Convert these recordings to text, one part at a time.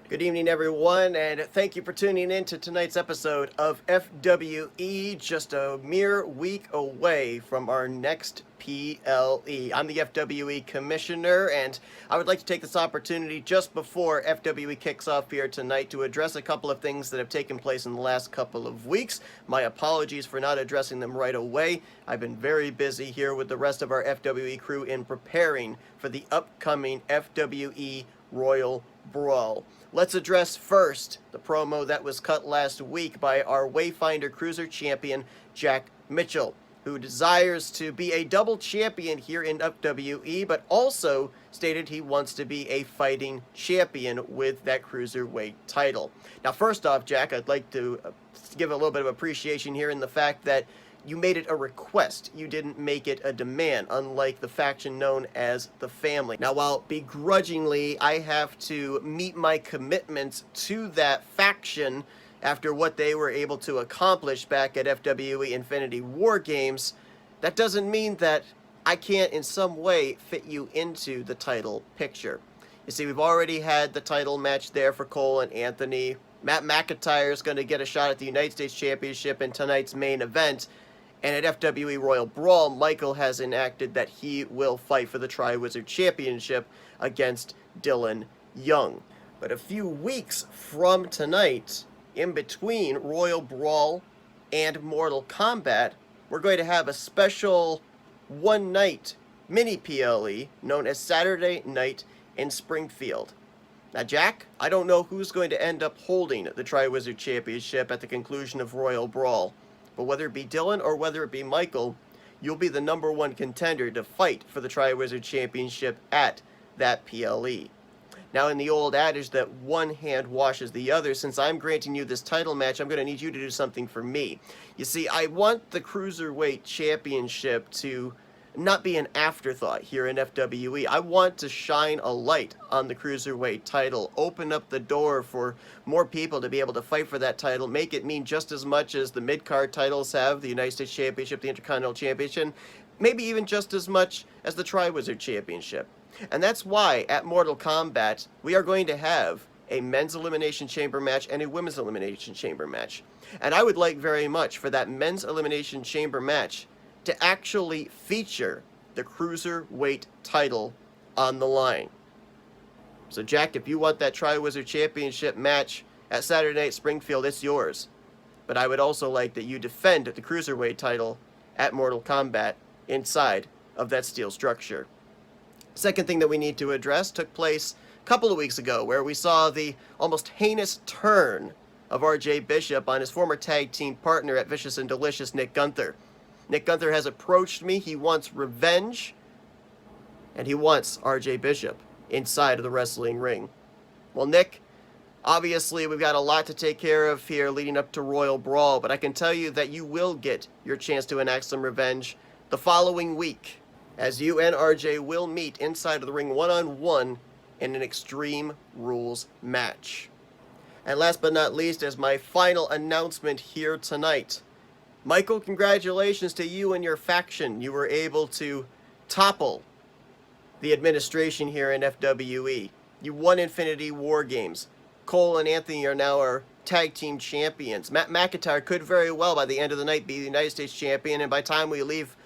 Good evening, everyone, and thank you for tuning in to tonight's episode of FWE, just a mere week away from our next PLE. I'm the FWE Commissioner, and I would like to take this opportunity just before FWE kicks off here tonight to address a couple of things that have taken place in the last couple of weeks. My apologies for not addressing them right away. I've been very busy here with the rest of our FWE crew in preparing for the upcoming FWE Royal Brawl. Let's address first the promo that was cut last week by our Wayfinder Cruiser champion, Jack Mitchell, who desires to be a double champion here in FWE, but also stated he wants to be a fighting champion with that cruiserweight title. Now, first off, Jack, I'd like to give a little bit of appreciation here in the fact that you made it a request. You didn't make it a demand, unlike the faction known as the Family. Now, while begrudgingly I have to meet my commitments to that faction after what they were able to accomplish back at FWE Infinity War Games, that doesn't mean that I can't in some way fit you into the title picture. You see, we've already had the title match there for Cole and Anthony. Matt McIntyre is going to get a shot at the United States Championship in tonight's main event. And at FWE Royal Brawl, Michael has enacted that he will fight for the Triwizard Championship against Dylan Young. But a few weeks from tonight, in between Royal Brawl and Mortal Kombat, we're going to have a special one-night mini PLE known as Saturday Night in Springfield. Now, Jack, I don't know who's going to end up holding the Triwizard Championship at the conclusion of Royal Brawl. But whether it be Dylan or whether it be Michael, you'll be the number one contender to fight for the Triwizard Championship at that PLE. Now, in the old adage that one hand washes the other, since I'm granting you this title match, I'm going to need you to do something for me. You see, I want the Cruiserweight Championship to not be an afterthought here in FWE. I want to shine a light on the Cruiserweight title, open up the door for more people to be able to fight for that title, make it mean just as much as the mid-card titles have, the United States Championship, the Intercontinental Championship, maybe even just as much as the Triwizard Championship. And that's why at Mortal Kombat, we are going to have a men's elimination chamber match and a women's elimination chamber match. And I would like very much for that men's elimination chamber match to actually feature the Cruiserweight title on the line. So, Jack, if you want that Triwizard Championship match at Saturday Night Springfield, it's yours. But I would also like that you defend the Cruiserweight title at Mortal Kombat inside of that steel structure. Second thing that we need to address took place a couple of weeks ago, where we saw the almost heinous turn of RJ Bishop on his former tag team partner at Vicious and Delicious, Nick Gunther. Nick Gunther has approached me. He wants revenge, and he wants RJ Bishop inside of the wrestling ring. Well, Nick, obviously we've got a lot to take care of here leading up to Royal Brawl, but I can tell you that you will get your chance to enact some revenge the following week, as you and RJ will meet inside of the ring one-on-one in an Extreme Rules match. And last but not least, as my final announcement here tonight, Michael, congratulations to you and your faction. You were able to topple the administration here in FWE. You won Infinity War Games. Cole and Anthony are now our tag team champions. Matt McIntyre could very well, by the end of the night, be the United States champion, and by the time we leave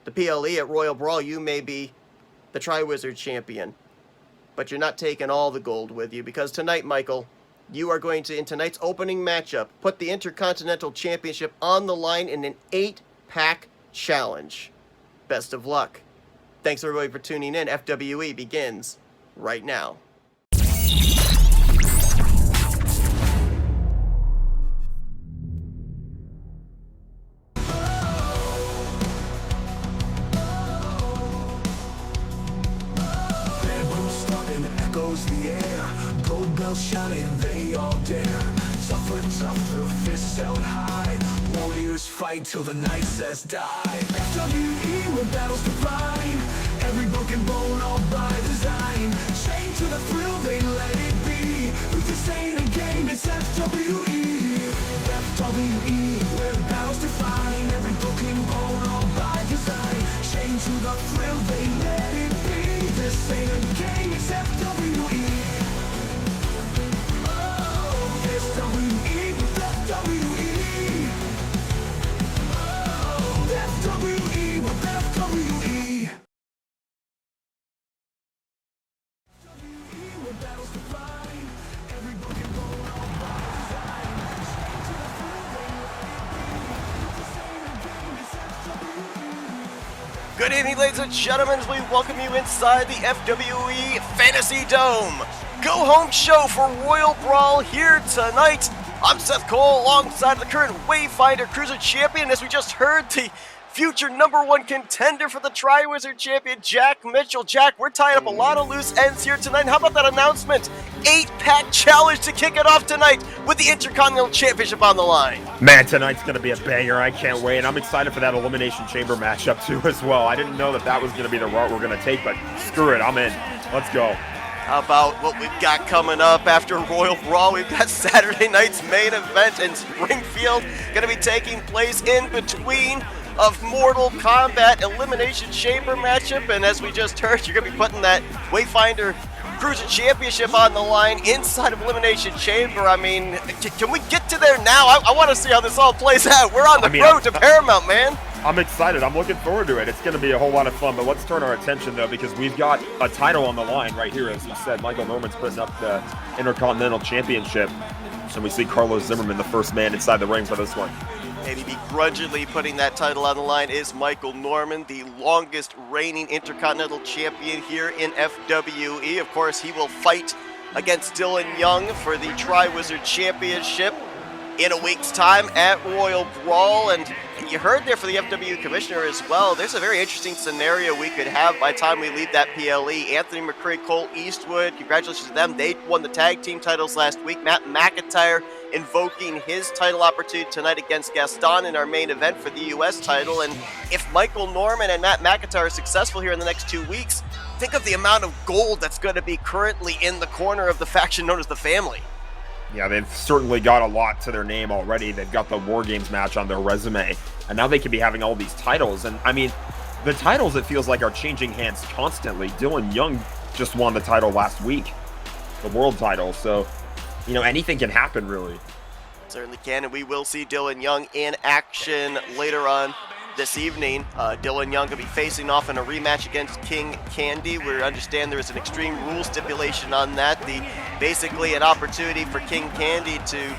the PLE at Royal Brawl, you may be the Triwizard champion. But you're not taking all the gold with you, because tonight, Michael, you are going to, in tonight's opening matchup, put the Intercontinental Championship on the line in an 8-pack challenge. Best of luck. Thanks everybody for tuning in. FWE begins right now. The air, gold bells shining, they all dare. Tougher, fists held high. Warriors fight till the night says die. FWE, where battles define. Every broken bone, all by design. Chained to the thrill, they let it be. This ain't a game, it's FWE. FWE, where battles define. Every broken bone, all by design. Chained to the thrill, they let it be. This ain't a game, it's FWE. Good evening, ladies and gentlemen, as we welcome you inside the FWE Fantasy Dome. Go home show for Royal Brawl here tonight. I'm Seth Cole alongside the current Wayfinder Cruiser Champion, as we just heard the future #1 contender for the Triwizard Champion, Jack Mitchell. Jack, we're tying up a lot of loose ends here tonight. And how about that announcement? 8-pack challenge to kick it off tonight with the Intercontinental Championship on the line. Man, tonight's going to be a banger. I can't wait. And I'm excited for that Elimination Chamber matchup, too, as well. I didn't know that was going to be the route we're going to take, but screw it. I'm in. Let's go. How about what we've got coming up after Royal Brawl? We've got Saturday night's main event in Springfield, going to be taking place in between of Mortal Kombat Elimination Chamber matchup. And as we just heard, you're going to be putting that Wayfinder Cruiser Championship on the line inside of Elimination Chamber. I mean, can we get to there now? I want to see how this all plays out. We're on the road to Paramount, man. I'm excited. I'm looking forward to it. It's going to be a whole lot of fun. But let's turn our attention, though, because we've got a title on the line right here. As you said, Michael Norman's putting up the Intercontinental Championship. And we see Carlos Zimmerman, the first man inside the ring for this one. Maybe begrudgingly putting that title on the line is Michael Norman, the longest reigning Intercontinental Champion here in FWE. Of course, he will fight against Dylan Young for the Triwizard Championship in a week's time at Royal Brawl. And you heard there for the FWE Commissioner as well, there's a very interesting scenario we could have by the time we leave that PLE. Anthony McCray, Cole Eastwood, congratulations to them. They won the tag team titles last week. Matt McIntyre invoking his title opportunity tonight against Gaston in our main event for the U.S. title. And if Michael Norman and Matt McIntyre are successful here in the next 2 weeks, think of the amount of gold that's going to be currently in the corner of the faction known as the Family. Yeah, they've certainly got a lot to their name already. They've got the War Games match on their resume, and now they can be having all these titles. And I mean, the titles, it feels like, are changing hands constantly. Dylan Young just won the title last week, the world title. So, you know, anything can happen, really. Certainly can, and we will see Dylan Young in action later on this evening. Dylan Young will be facing off in a rematch against King Candy. We understand there is an extreme rule stipulation on that. Basically an opportunity for King Candy to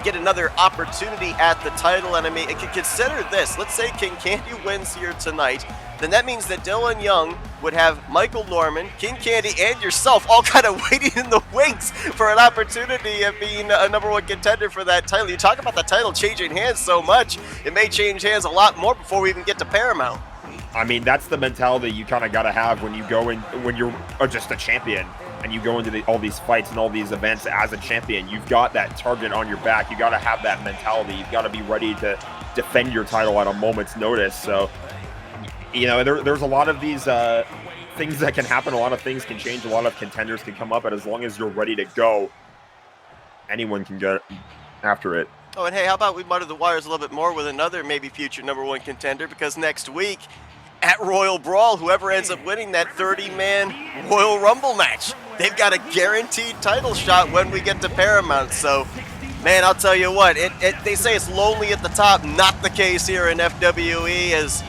get another opportunity at the title. And I mean, consider this. Let's say King Candy wins here tonight. Then that means that Dylan Young would have Michael Norman, King Candy, and yourself all kind of waiting in the wings for an opportunity of being a #1 contender for that title. You talk about the title changing hands so much, it may change hands a lot more before we even get to Paramount. I mean, that's the mentality you kind of got to have when you go in, when you're just a champion and you go into all these fights and all these events as a champion. You've got that target on your back. You got to have that mentality. You've got to be ready to defend your title at a moment's notice. So, you know, there's a lot of these things that can happen. A lot of things can change. A lot of contenders can come up. But as long as you're ready to go, anyone can get after it. Oh, and hey, how about we mutter the wires a little bit more with another maybe future #1 contender? Because next week at Royal Brawl, whoever ends up winning that 30-man Royal Rumble match, they've got a guaranteed title shot when we get to Paramount. So, man, I'll tell you what, they say it's lonely at the top. Not the case here in FWE, as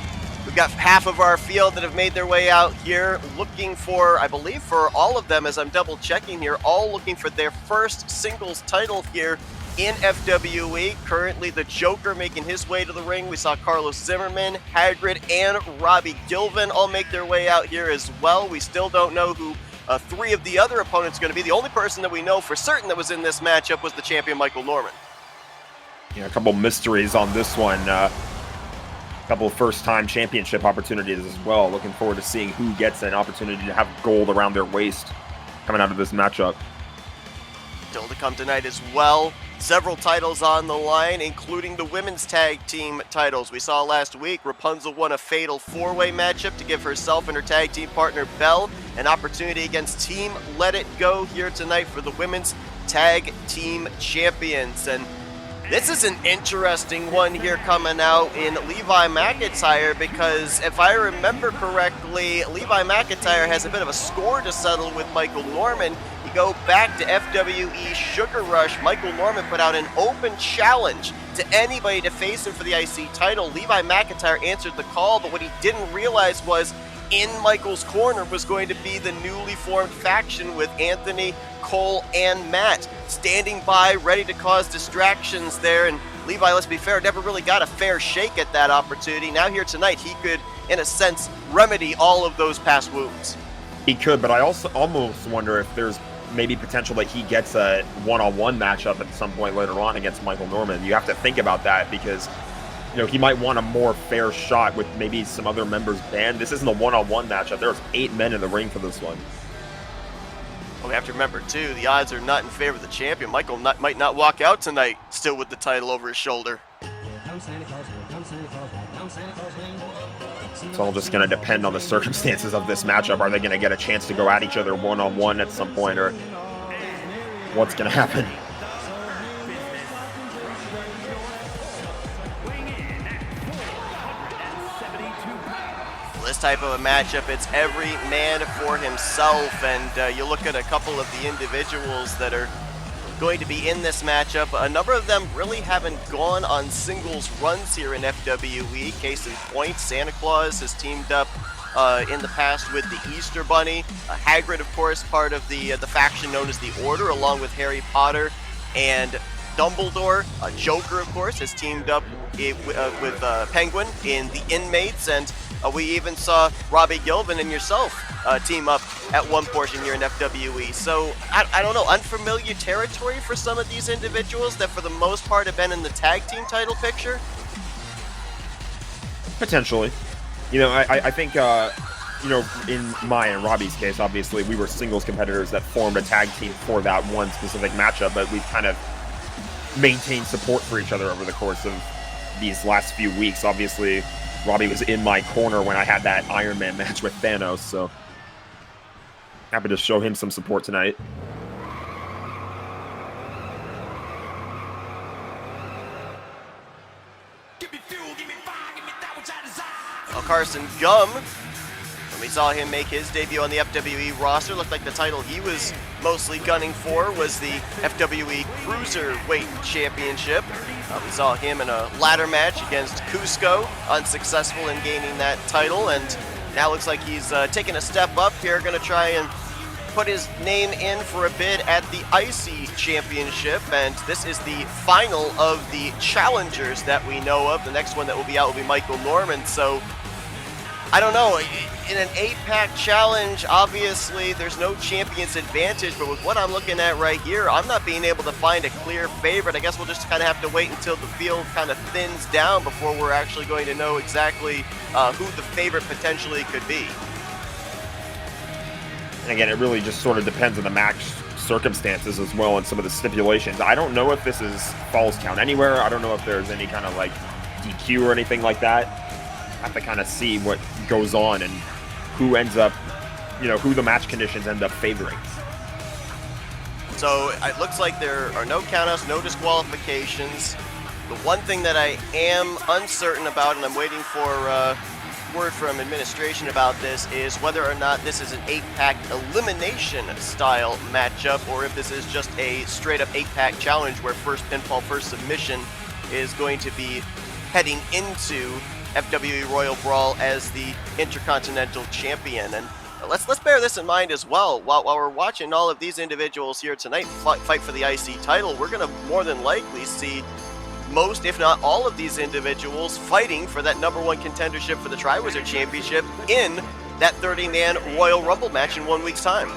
we've got half of our field that have made their way out here looking for, I believe for all of them, as I'm double checking here, all looking for their first singles title here in FWE. Currently, the Joker making his way to the ring. We saw Carlos Zimmerman, Hagrid, and Robbie Gilvin all make their way out here as well. We still don't know who 3 of the other opponents are going to be. The only person that we know for certain that was in this matchup was the champion, Michael Norman. Yeah, a couple mysteries on this one. A couple of first-time championship opportunities as well. Looking forward to seeing who gets an opportunity to have gold around their waist coming out of this matchup. Still to come tonight as well. Several titles on the line, including the women's tag team titles. We saw last week Rapunzel won a fatal 4-way matchup to give herself and her tag team partner Belle an opportunity against Team Let It Go here tonight for the women's tag team champions. And this is an interesting one here coming out in Levi McIntyre, because if I remember correctly, Levi McIntyre has a bit of a score to settle with Michael Norman. You go back to FWE Sugar Rush, Michael Norman put out an open challenge to anybody to face him for the IC title. Levi McIntyre answered the call, but what he didn't realize was in Michael's corner was going to be the newly formed faction with Anthony, Cole, and Matt standing by, ready to cause distractions there. And Levi, let's be fair, never really got a fair shake at that opportunity. Now here tonight, he could in a sense, remedy all of those past wounds. He could, but I also almost wonder if there's maybe potential that he gets a one-on-one matchup at some point later on against Michael Norman. You have to think about that because, you know, he might want a more fair shot with maybe some other members banned. This isn't a one-on-one matchup. There's 8 men in the ring for this one. Well, we have to remember, too, the odds are not in favor of the champion. Michael might not walk out tonight still with the title over his shoulder. It's all just going to depend on the circumstances of this matchup. Are they going to get a chance to go at each other one-on-one at some point, or what's going to happen? This type of a matchup, it's every man for himself, and you look at a couple of the individuals that are going to be in this matchup. A number of them really haven't gone on singles runs here in FWE. Case in point, Santa Claus has teamed up in the past with the Easter Bunny. Hagrid, of course, part of the faction known as the Order, along with Harry Potter and Dumbledore. Joker, of course, has teamed up with Penguin in the Inmates, and we even saw Robbie Gilvin and yourself team up at one portion here in FWE. So, I don't know, unfamiliar territory for some of these individuals that for the most part have been in the tag team title picture? Potentially. You know, I think, you know, in my and Robbie's case, obviously, we were singles competitors that formed a tag team for that one specific matchup, but we've kind of maintained support for each other over the course of these last few weeks. Obviously, Robbie was in my corner when I had that Iron Man match with Thanos, so happy to show him some support tonight. Well, Carson Gum, when we saw him make his debut on the FWE roster, looked like the title he was mostly gunning for was the FWE Cruiserweight Championship. We saw him in a ladder match against Cusco, unsuccessful in gaining that title, and now looks like he's taking a step up here, going to try and put his name in for a bid at the IC Championship, and this is the final of the challengers that we know of. The next one that will be out will be Michael Norman, so I don't know. In an 8-pack challenge, obviously there's no champion's advantage, but with what I'm looking at right here, I'm not being able to find a clear favorite. I guess we'll just kind of have to wait until the field kind of thins down before we're actually going to know exactly who the favorite potentially could be. And again, it really just sort of depends on the match circumstances as well and some of the stipulations. I don't know if this is Falls Count Anywhere. I don't know if there's any kind of like DQ or anything like that. I have to kind of see what goes on and who ends up, you know, who the match conditions end up favoring. So it looks like there are no countouts, no disqualifications. The one thing that I am uncertain about, and I'm waiting for word from administration about this, is whether or not this is an 8-pack elimination style matchup, or if this is just a straight up 8-pack challenge where first pinfall, first submission is going to be heading into FWE Royal Brawl as the Intercontinental Champion. And let's bear this in mind as well. While we're watching all of these individuals here tonight fight for the IC title, we're going to more than likely see most, if not all, of these individuals fighting for that #1 contendership for the Triwizard Championship in that 30-man Royal Rumble match in 1 week's time.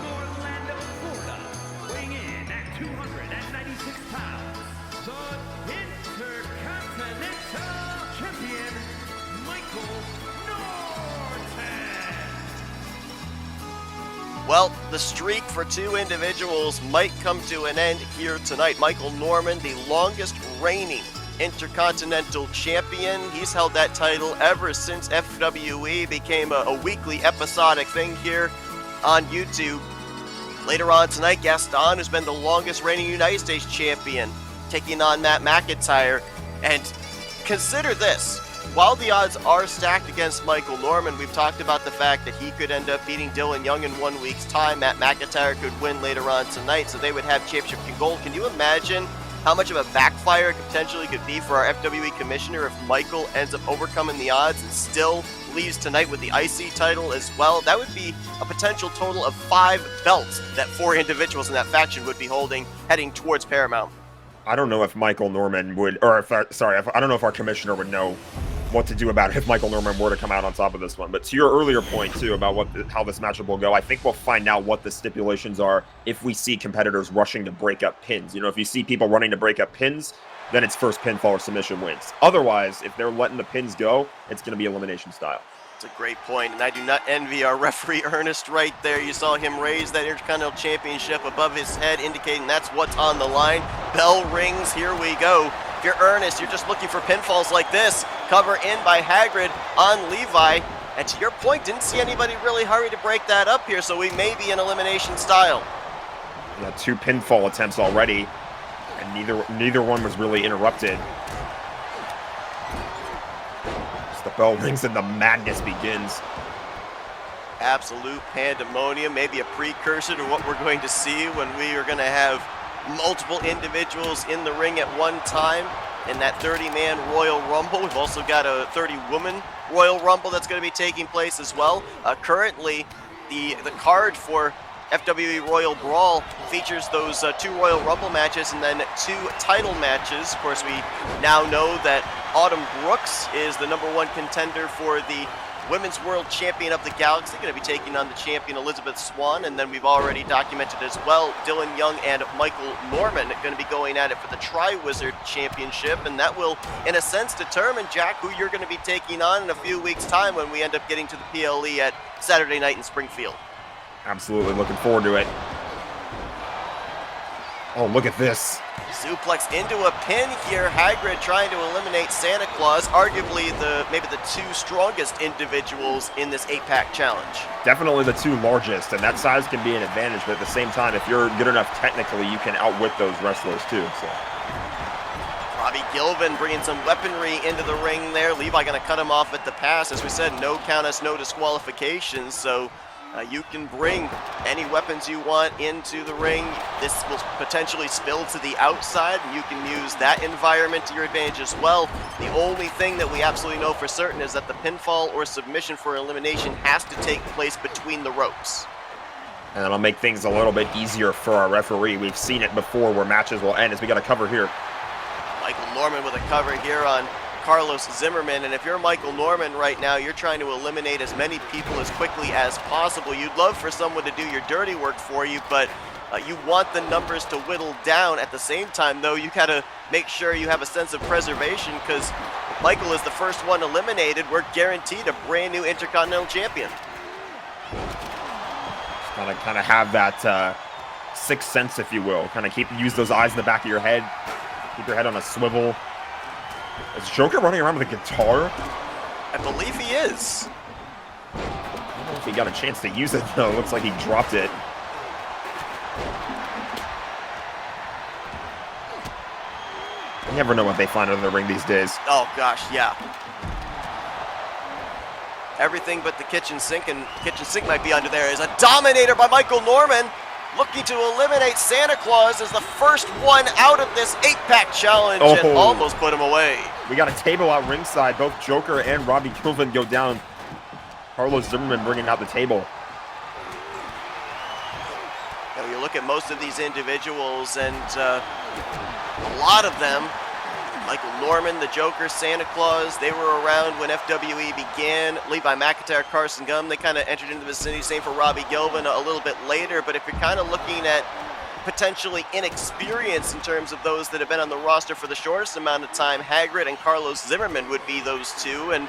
Well, the streak for two individuals might come to an end here tonight. Michael Norman, the longest reigning Intercontinental Champion. He's held that title ever since FWE became a weekly episodic thing here on YouTube. Later on tonight, Gaston, who's been the longest reigning United States Champion, taking on Matt McIntyre. And consider this. While the odds are stacked against Michael Norman, we've talked about the fact that he could end up beating Dylan Young in 1 week's time. Matt McIntyre could win later on tonight, so they would have championship gold. Can you imagine how much of a backfire it potentially could be for our FWE commissioner if Michael ends up overcoming the odds and still leaves tonight with the IC title as well? That would be a potential total of 5 belts that 4 individuals in that faction would be holding heading towards Paramount. I don't know if Michael Norman would, or if, I don't know if our commissioner would know what to do about it if Michael Norman were to come out on top of this one. But to your earlier point, too, about how this matchup will go, I think we'll find out what the stipulations are if we see competitors rushing to break up pins. You know, if you see people running to break up pins, then it's first pinfall or submission wins. Otherwise, if they're letting the pins go, it's going to be elimination style. It's a great point, and I do not envy our referee Ernest right there. You saw him raise that Intercontinental Championship above his head, indicating that's what's on the line. Bell rings, here we go. If you're Ernest, you're just looking for pinfalls like this. Cover in by Hagrid on Levi. And to your point, didn't see anybody really hurry to break that up here, so we may be in elimination style. Yeah, 2 pinfall attempts already, and neither one was really interrupted. As the bell rings and the madness begins. Absolute pandemonium, maybe a precursor to what we're going to see when we are going to have multiple individuals in the ring at one time in that 30-man Royal Rumble. We've also got a 30-woman Royal Rumble that's going to be taking place as well. Currently, the card for FWE Royal Brawl features those 2 Royal Rumble matches and then 2 title matches. Of course, we now know that Autumn Brooks is the #1 contender for the Women's World Champion of the Galaxy, going to be taking on the champion Elizabeth Swan, and then we've already documented as well Dylan Young and Michael Norman going to be going at it for the Tri-Wizard Championship, and that will, in a sense, determine, Jack, who you're going to be taking on in a few weeks' time when we end up getting to the PLE at Saturday night in Springfield. Absolutely looking forward to it. Oh, look at this. Suplex into a pin here. Hagrid trying to eliminate Santa Claus, arguably maybe the 2 strongest individuals in this 8-pack challenge. Definitely the 2 largest, and that size can be an advantage, but at the same time, if you're good enough technically, you can outwit those wrestlers too. So. Robbie Gilvin bringing some weaponry into the ring there. Levi going to cut him off at the pass. As we said, no countouts, no disqualifications, so you can bring any weapons you want into the ring. This will potentially spill to the outside, and you can use that environment to your advantage as well. The only thing that we absolutely know for certain is that the pinfall or submission for elimination has to take place between the ropes. And that'll make things a little bit easier for our referee. We've seen it before where matches will end as we got a cover here. Michael Norman with a cover here on Carlos Zimmerman, and if you're Michael Norman right now, you're trying to eliminate as many people as quickly as possible. You'd love for someone to do your dirty work for you, but you want the numbers to whittle down. At the same time, though, you got to make sure you have a sense of preservation, because if Michael is the first one eliminated, we're guaranteed a brand new Intercontinental Champion. Kind of have that sixth sense, if you will. Kind of use those eyes in the back of your head. Keep your head on a swivel. Is Joker running around with a guitar? I believe he is. I don't know if he got a chance to use it, though. It looks like he dropped it. You never know what they find under the ring these days. Oh, gosh, yeah. Everything but the kitchen sink, and kitchen sink might be under there, is a dominator by Michael Norman. Looking to eliminate Santa Claus as the first one out of this 8-pack challenge and almost put him away. We got a table out ringside. Both Joker and Robbie Gilvin go down. Carlos Zimmerman bringing out the table. Now, you look at most of these individuals, and a lot of them, Michael Norman, the Joker, Santa Claus, they were around when FWE began. Levi McIntyre, Carson Gum, they kind of entered into the vicinity. Same for Robbie Gilvin a little bit later. But if you're kind of looking at potentially inexperience in terms of those that have been on the roster for the shortest amount of time, Hagrid and Carlos Zimmerman would be those 2. And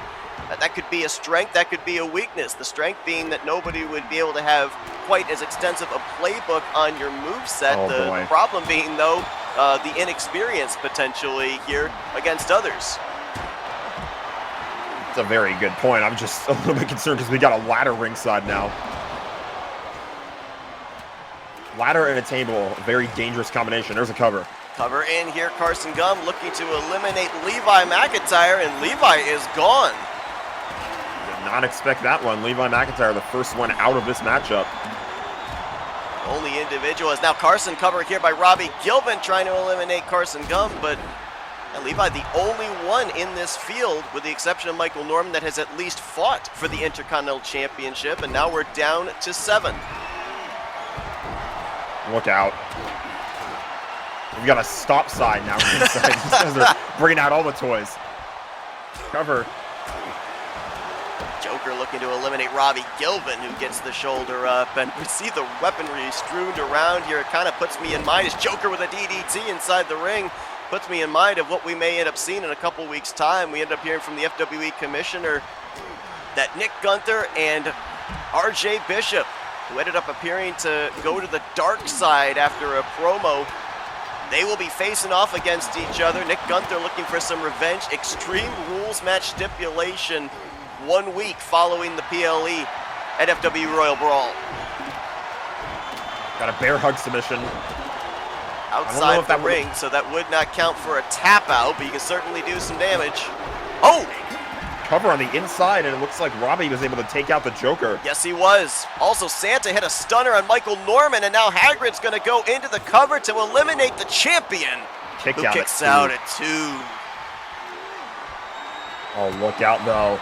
that could be a strength, that could be a weakness. The strength being that nobody would be able to have quite as extensive a playbook on your moveset. The problem being, though, the inexperience potentially here against others. That's a very good point. I'm just a little bit concerned because we got a ladder ringside now. Ladder and a table, a very dangerous combination. There's a cover. Cover in here, Carson Gum looking to eliminate Levi McIntyre, and Levi is gone. Did not expect that one. Levi McIntyre, the first one out of this matchup. Only individual is now Carson, covered here by Robbie Gilvin, trying to eliminate Carson Gum, but Levi the only one in this field, with the exception of Michael Norman, that has at least fought for the Intercontinental Championship, and now we're down to 7. Look out. We've got a stop sign now inside. These guys are bringing out all the toys. Cover. Joker looking to eliminate Robbie Gilvin, who gets the shoulder up, and we see the weaponry strewn around here. It kind of puts me in mind as Joker with a DDT inside the ring. Puts me in mind of what we may end up seeing in a couple weeks' time. We end up hearing from the FWE commissioner that Nick Gunther and RJ Bishop, who ended up appearing to go to the dark side after a promo, they will be facing off against each other. Nick Gunther looking for some revenge. Extreme Rules match stipulation 1 week following the PLE at FW Royal Brawl. Got a bear hug submission. Outside the ring, so that would not count for a tap out, but you can certainly do some damage. Oh! Cover on the inside, and it looks like Robbie was able to take out the Joker. Yes, he was. Also, Santa hit a stunner on Michael Norman, and now Hagrid's going to go into the cover to eliminate the champion, who kicks out at 2. Oh, look out, though.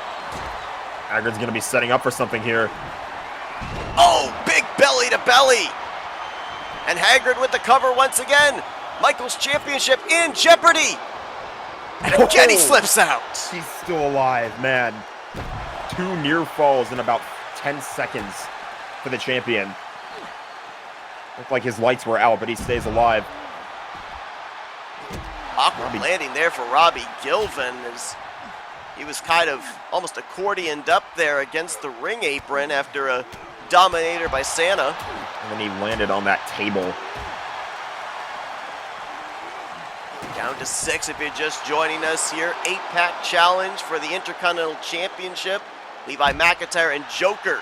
Hagrid's going to be setting up for something here. Oh, big belly to belly. And Hagrid with the cover once again. Michael's championship in jeopardy. And again he slips out. He's still alive, man. 2 near falls in about 10 seconds for the champion. Looked like his lights were out, but he stays alive. Awkward landing there for Robbie Gilvin as he was kind of almost accordioned up there against the ring apron after a dominator by Santa. And then he landed on that table. Down to 6 if you're just joining us here. 8-pack challenge for the Intercontinental Championship. Levi McIntyre and Joker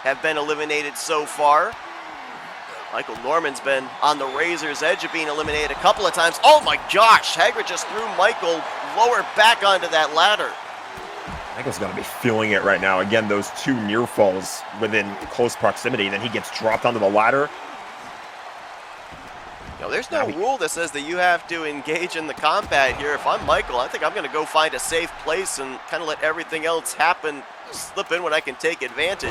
have been eliminated so far. Michael Norman's been on the razor's edge of being eliminated a couple of times. Oh my gosh, Hagrid just threw Michael lower back onto that ladder. Michael's going to be feeling it right now. Again, those 2 near falls within close proximity, and then he gets dropped onto the ladder. No, there's no rule that says that you have to engage in the combat here. If I'm Michael, I think I'm going to go find a safe place and kind of let everything else happen, slip in when I can take advantage.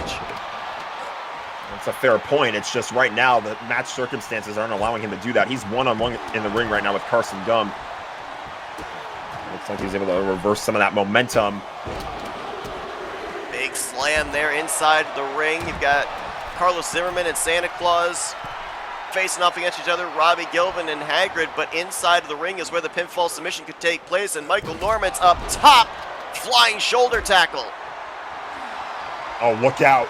That's a fair point. It's just right now the match circumstances aren't allowing him to do that. He's one-on-one in the ring right now with Carson Gum. Looks like he's able to reverse some of that momentum. Big slam there inside the ring. You've got Carlos Zimmerman and Santa Claus facing off against each other, Robbie Gilvin and Hagrid, but inside of the ring is where the pinfall submission could take place, and Michael Norman's up top, flying shoulder tackle. Oh, look out.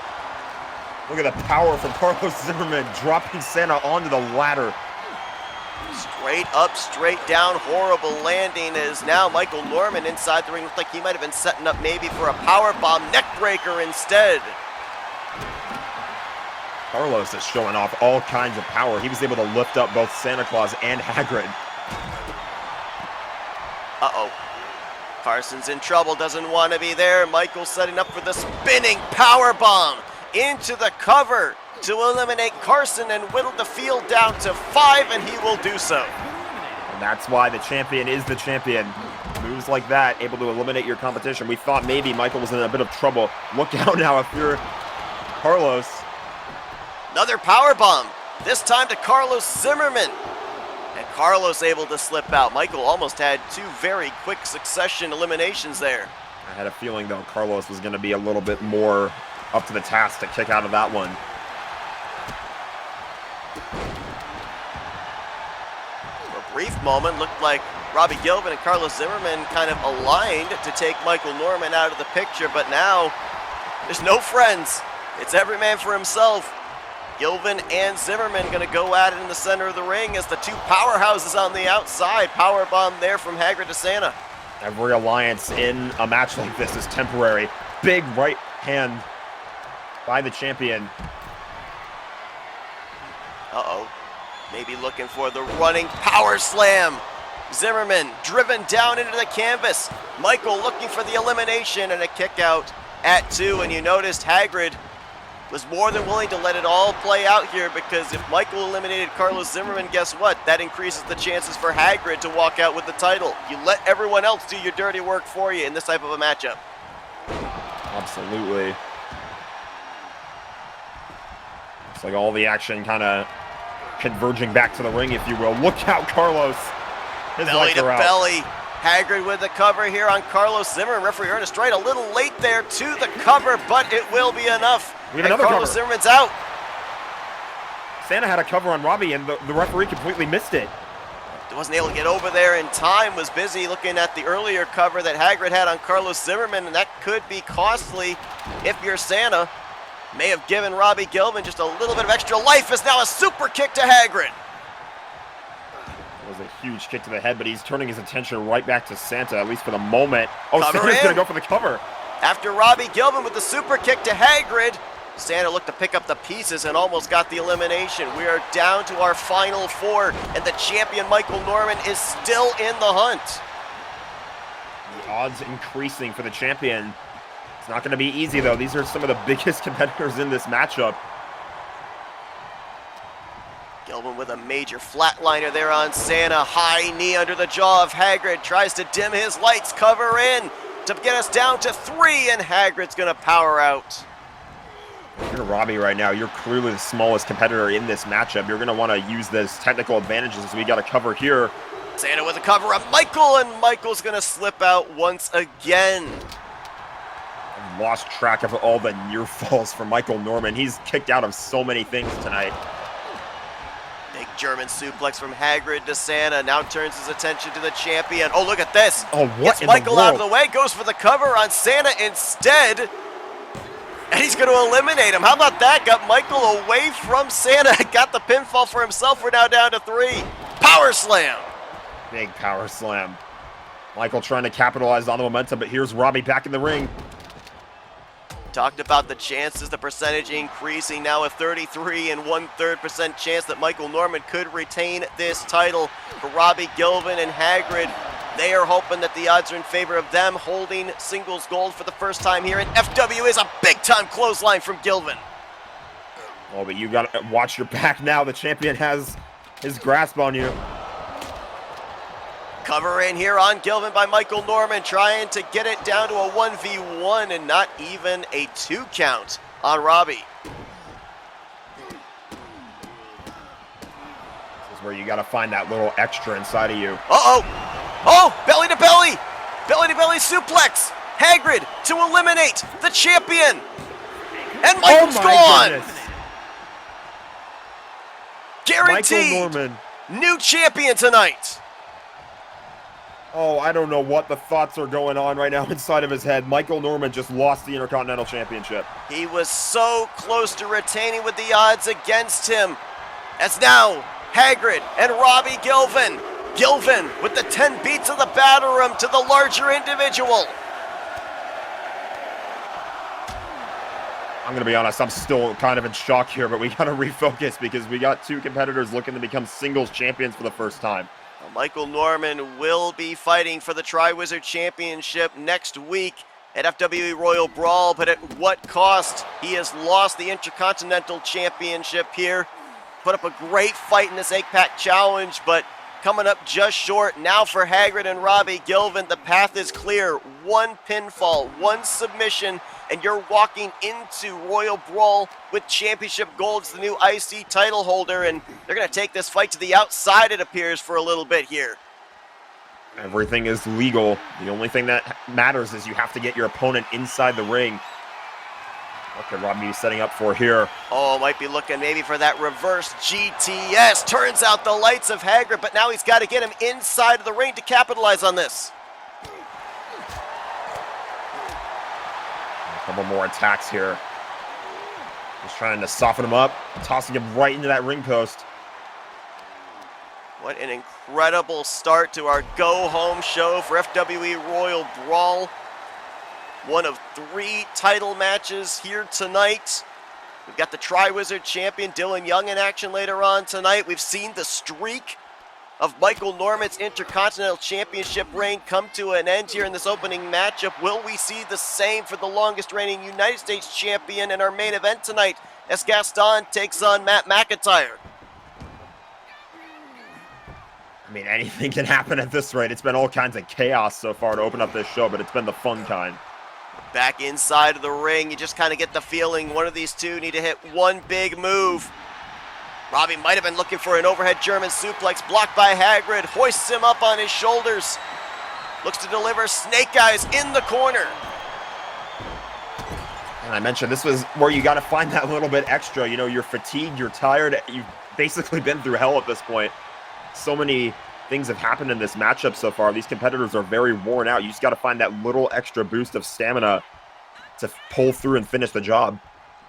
Look at the power from Carlos Zimmerman dropping Santa onto the ladder. Straight up, straight down, horrible landing as now Michael Norman inside the ring. Looked like he might have been setting up maybe for a power bomb neck breaker instead. Carlos is showing off all kinds of power. He was able to lift up both Santa Claus and Hagrid. Uh-oh. Carson's in trouble, doesn't want to be there. Michael setting up for the spinning power bomb into the cover to eliminate Carson and whittle the field down to 5, and he will do so. And that's why the champion is the champion. Moves like that, able to eliminate your competition. We thought maybe Michael was in a bit of trouble. Look out now if you're Carlos. Another power bomb, this time to Carlos Zimmerman. And Carlos able to slip out. Michael almost had 2 very quick succession eliminations there. I had a feeling, though, Carlos was going to be a little bit more up to the task to kick out of that one. For a brief moment, looked like Robbie Gilvin and Carlos Zimmerman kind of aligned to take Michael Norman out of the picture, but now there's no friends. It's every man for himself. Gilvin and Zimmerman going to go at it in the center of the ring as the 2 powerhouses on the outside. Powerbomb there from Hagrid to Santa. Every alliance in a match like this is temporary. Big right hand by the champion. Uh-oh. Maybe looking for the running power slam. Zimmerman driven down into the canvas. Michael looking for the elimination and a kick out at 2. And you noticed Hagrid was more than willing to let it all play out here, because if Michael eliminated Carlos Zimmerman, guess what? That increases the chances for Hagrid to walk out with the title. You let everyone else do your dirty work for you in this type of a matchup. Absolutely. It's like all the action kind of converging back to the ring, if you will. Look out, Carlos. His belly lights to are out. belly. Hagrid with the cover here on Carlos Zimmerman. Referee Ernest Wright a little late there to the cover, but it will be enough. We have another Carlos cover. Zimmerman's out. Santa had a cover on Robbie, and the referee completely missed it. Wasn't able to get over there in time, was busy looking at the earlier cover that Hagrid had on Carlos Zimmerman, and that could be costly if you're Santa. May have given Robbie Gilvin just a little bit of extra life, as now a super kick to Hagrid. It was a huge kick to the head, but he's turning his attention right back to Santa, at least for the moment. Oh, Cover Santa's in. going to go for the cover. After Robbie Gilvin with the super kick to Hagrid, Santa looked to pick up the pieces and almost got the elimination. We are down to our final four, and the champion Michael Norman is still in the hunt. The odds increasing for the champion. It's not going to be easy, though. These are some of the biggest competitors in this matchup. Gilvin with a major flatliner there on Santa. High knee under the jaw of Hagrid. Tries to dim his lights. Cover in to get us down to 3, and Hagrid's going to power out. If you're Robbie right now, you're clearly the smallest competitor in this matchup. You're going to want to use those technical advantages as we got a cover here. Santa with a cover on Michael, and Michael's going to slip out once again. I've lost track of all the near falls for Michael Norman. He's kicked out of so many things tonight. Big German suplex from Hagrid to Santa. Now turns his attention to the champion. Oh, look at this. Oh, what Gets in the Michael out of world? the way. Goes for the cover on Santa instead. And he's going to eliminate him. How about that? Got Michael away from Santa. Got the pinfall for himself. We're now down to 3. Power slam. Big power slam. Michael trying to capitalize on the momentum, but here's Robbie back in the ring. Talked about the chances, the percentage increasing. Now a 33 1/3% chance that Michael Norman could retain this title. For Robbie Gilvin and Hagrid, they are hoping that the odds are in favor of them holding singles gold for the first time here. And FW is a big-time clothesline from Gilvin. Oh, but you got to watch your back now. The champion has his grasp on you. Cover in here on Gilvin by Michael Norman, trying to get it down to a 1v1 and not even a 2 count on Robbie. This is where you got to find that little extra inside of you. Uh-oh. Oh, belly to belly. Belly to belly suplex. Hagrid to eliminate the champion. And Michael's gone. Goodness. Guaranteed. Michael Norman. New champion tonight. Oh, I don't know what the thoughts are going on right now inside of his head. Michael Norman just lost the Intercontinental Championship. He was so close to retaining with the odds against him. As now, Hagrid and Robbie Gilvin. Gilvin with the 10 beats of the Batterum to the larger individual. I'm going to be honest, I'm still kind of in shock here, but we got to refocus because we got 2 competitors looking to become singles champions for the first time. Michael Norman will be fighting for the Tri-Wizard Championship next week at FWE Royal Brawl, but at what cost? He has lost the Intercontinental Championship here. Put up a great fight in this 8-pack challenge, but coming up just short. Now for Hagrid and Robbie Gilvin, the path is clear. 1 pinfall, 1 submission, and you're walking into Royal Brawl with championship gold as the new IC title holder, and they're going to take this fight to the outside, it appears, for a little bit here. Everything is legal. The only thing that matters is you have to get your opponent inside the ring. What could Robbie be setting up for here? Oh, might be looking maybe for that reverse GTS. Turns out the lights of Hagrid, but now he's got to get him inside of the ring to capitalize on this. A couple more attacks here. Just trying to soften him up, tossing him right into that ring post. What an incredible start to our go-home show for FWE Royal Brawl. One of 3 title matches here tonight. We've got the Tri-Wizard champion Dylan Young in action later on tonight. We've seen the streak of Michael Norman's Intercontinental Championship reign come to an end here in this opening matchup. Will we see the same for the longest reigning United States champion in our main event tonight as Gaston takes on Matt McIntyre? I mean, anything can happen at this rate. It's been all kinds of chaos so far to open up this show, but it's been the fun kind. Back inside of the ring, you just kind of get the feeling one of these two need to hit one big move. Robbie might have been looking for an overhead German suplex, blocked by Hagrid, hoists him up on his shoulders. looks to deliver Snake Eyes in the corner. And I mentioned this was where you got to find that little bit extra. You know, you're fatigued, you're tired, you've basically been through hell at this point. So many things have happened in this matchup so far. These competitors are very worn out. You just got to find that little extra boost of stamina to pull through and finish the job.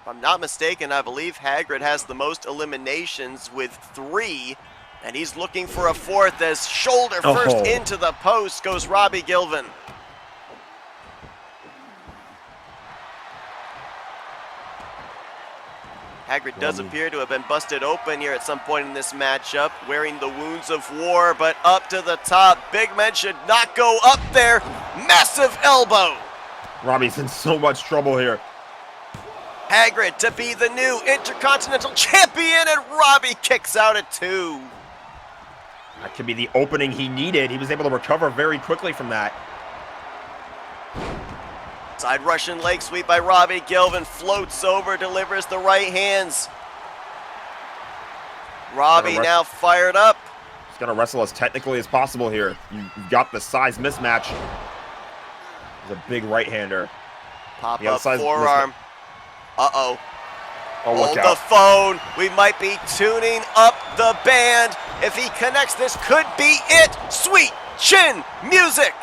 If I'm not mistaken, I believe Hagrid has the most eliminations with 3, and he's looking for a 4th as shoulder first into the post goes Robbie Gilvin. Hagrid does appear to have been busted open here at some point in this matchup, wearing the wounds of war, but up to the top. Big men should not go up there. Massive elbow. Robbie's in so much trouble here. Hagrid to be the new Intercontinental Champion, and Robbie kicks out at 2. That could be the opening he needed. He was able to recover very quickly from that. Side Russian leg sweep by Robbie Gilvin, floats over, delivers the right hands. Robbie now fired up. He's going to wrestle as technically as possible here. You've got the size mismatch. He's a big right-hander. Pop up forearm. Uh-oh. Oh, look Hold out. the phone. We might be tuning up the band. If he connects, this could be it. Sweet chin music.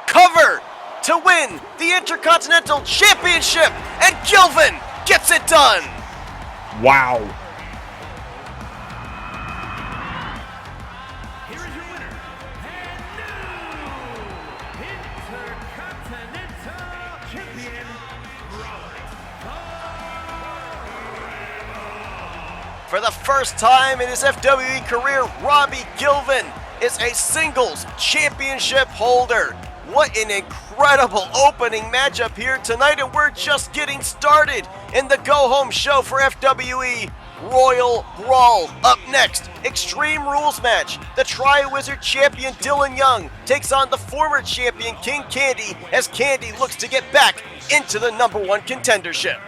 Cover to win the Intercontinental Championship, and Gilvin gets it done. Wow. Here is your winner, and new Intercontinental Champion, For the first time in his FWE career, Robbie Gilvin is a singles championship holder. What an incredible opening matchup here tonight, and we're just getting started in the go-home show for FWE Royal Brawl. Up next, Extreme Rules match. The Tri-Wizard champion Dylan Young takes on the former champion King Candy as Candy looks to get back into the #1 contendership.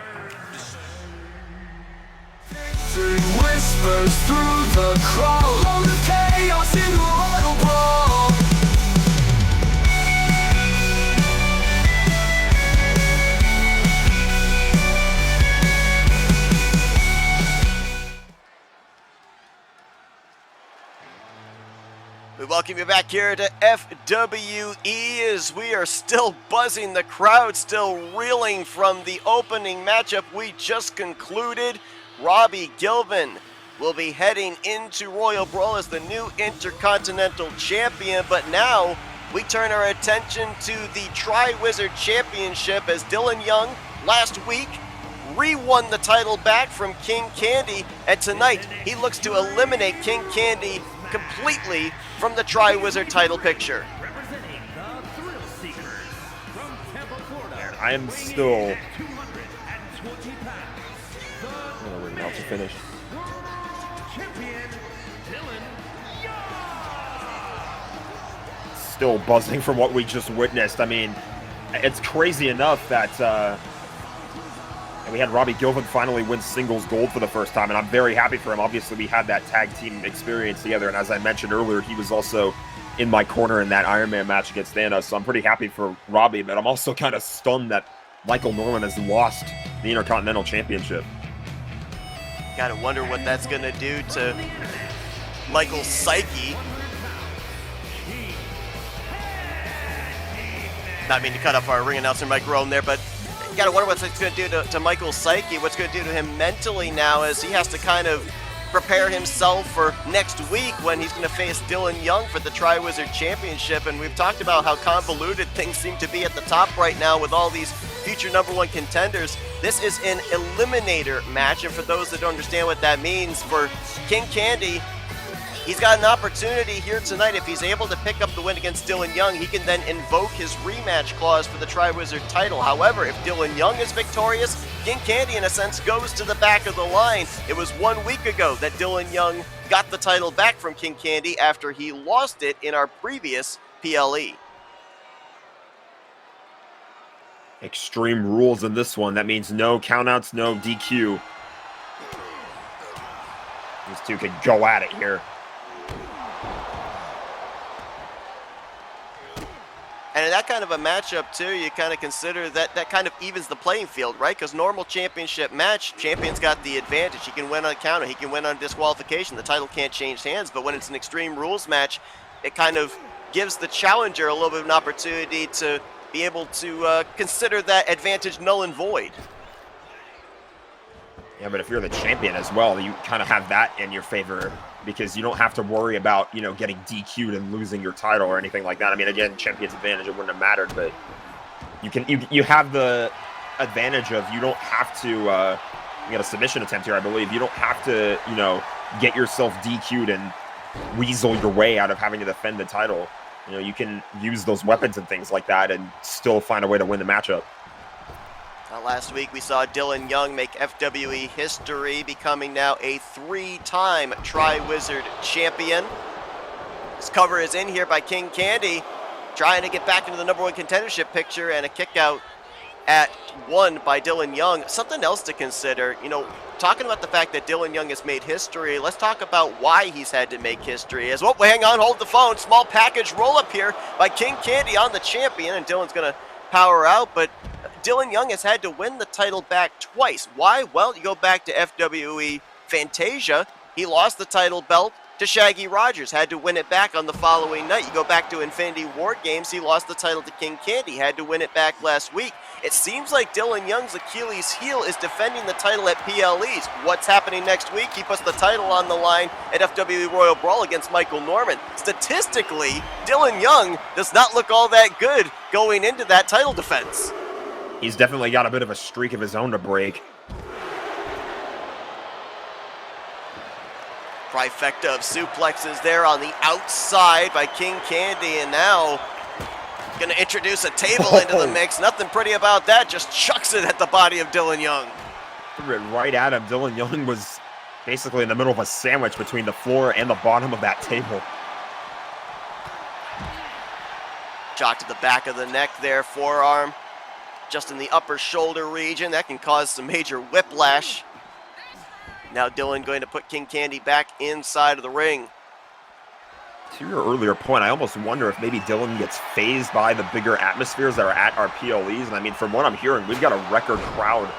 Victory whispers through the crowd. All the chaos in the Royal Brawl. We welcome you back here to FWE as we are still buzzing, the crowd still reeling from the opening matchup we just concluded. Robbie Gilvin will be heading into Royal Brawl as the new Intercontinental Champion, but now we turn our attention to the Tri-Wizard Championship as Dylan Young last week re-won the title back from King Candy, and tonight he looks to eliminate King Candy completely from the Tri-Wizard title picture. representing the Thrill Seekers from Tampa, Florida. I am still 220 pounds. waiting out to finish. Champion Dylan Young. Still buzzing from what we just witnessed. I mean, it's crazy enough that we had Robbie Gilvin finally win singles gold for the first time, and I'm very happy for him. Obviously, we had that tag team experience together, and as I mentioned earlier, he was also in my corner in that Iron Man match against Thanos, so I'm pretty happy for Robbie, but I'm also kind of stunned that Michael Norman has lost the Intercontinental Championship. Gotta wonder what that's gonna do to Michael's psyche. Not mean to cut off our ring announcer Mike Rome there, but you gotta wonder what that's gonna do to Michael's psyche, what's gonna do to him mentally now as he has to kind of prepare himself for next week when he's gonna face Dylan Young for the Tri-Wizard Championship. And we've talked about how convoluted things seem to be at the top right now with all these future #1 contenders. This is an eliminator match, and for those that don't understand what that means, for King Candy, he's got an opportunity here tonight. If he's able to pick up the win against Dylan Young, he can then invoke his rematch clause for the Tri-Wizard title. However, if Dylan Young is victorious, King Candy, in a sense, goes to the back of the line. It was 1 week ago that Dylan Young got the title back from King Candy after he lost it in our previous PLE. Extreme rules in this one. That means no countouts, no DQ. These two could go at it here. And in that kind of a matchup, too, you kind of consider that kind of evens the playing field, right? Because normal championship match, champion's got the advantage. He can win on a counter. He can win on disqualification. The title can't change hands. But when it's an Extreme Rules match, it kind of gives the challenger a little bit of an opportunity to be able to consider that advantage null and void. Yeah, but if you're the champion as well, you kind of have that in your favor because you don't have to worry about, getting DQ'd and losing your title or anything like that. I mean, again, champion's advantage, it wouldn't have mattered, but you have the advantage of you don't have to, you got a submission attempt here, I believe. You don't have to, get yourself DQ'd and weasel your way out of having to defend the title. You can use those weapons and things like that and still find a way to win the matchup. Last week we saw Dylan Young make FWE history, becoming now a 3-time Tri-Wizard champion. This cover is in here by King Candy, trying to get back into the #1 contendership picture, and a kick out at 1 by Dylan Young. Something else to consider, talking about the fact that Dylan Young has made history, let's talk about why he's had to make history. Hang on, hold the phone. Small package roll up here by King Candy on the champion, and Dylan's going to power out, but Dylan Young has had to win the title back twice. Why? Well, you go back to FWE Fantasia. He lost the title belt to Shaggy Rogers, had to win it back on the following night. You go back to Infinity War Games, he lost the title to King Candy, had to win it back last week. It seems like Dylan Young's Achilles heel is defending the title at PLEs. What's happening next week? He puts the title on the line at FWE Royal Brawl against Michael Norman. Statistically, Dylan Young does not look all that good going into that title defense. He's definitely got a bit of a streak of his own to break. Trifecta of suplexes there on the outside by King Candy, and now going to introduce a table into the mix. Nothing pretty about that, just chucks it at the body of Dylan Young. Threw it right at him. Dylan Young was basically in the middle of a sandwich between the floor and the bottom of that table. Shot to the back of the neck there, forearm. Just in the upper shoulder region. That can cause some major whiplash. Now Dylan going to put King Candy back inside of the ring. To your earlier point, I almost wonder if maybe Dylan gets phased by the bigger atmospheres that are at our PLEs. And I mean, from what I'm hearing, we've got a record crowd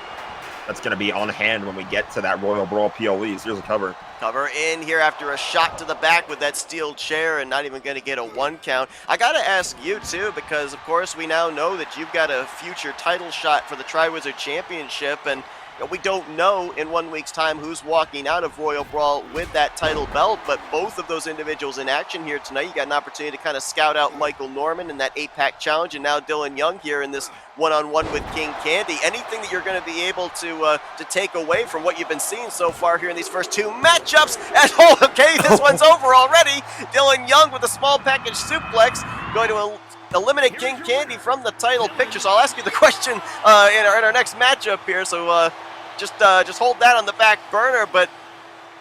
that's going to be on hand when we get to that Royal Brawl PLEs. Here's a cover. Cover in here after a shot to the back with that steel chair, and not even going to get a 1 count. I got to ask you, too, because, of course, we now know that you've got a future title shot for the Tri-Wizard Championship, and we don't know in 1 week's time who's walking out of Royal Brawl with that title belt, but both of those individuals in action here tonight. You got an opportunity to kind of scout out Michael Norman in that 8-pack challenge, and now Dylan Young here in this one-on-one with King Candy. Anything that you're going to be able to take away from what you've been seeing so far here in these first 2 matchups? Okay, this one's over already. Dylan Young with a small package suplex, going to eliminate King Candy from the title picture. So I'll ask you the question in our next matchup here. So just hold that on the back burner. But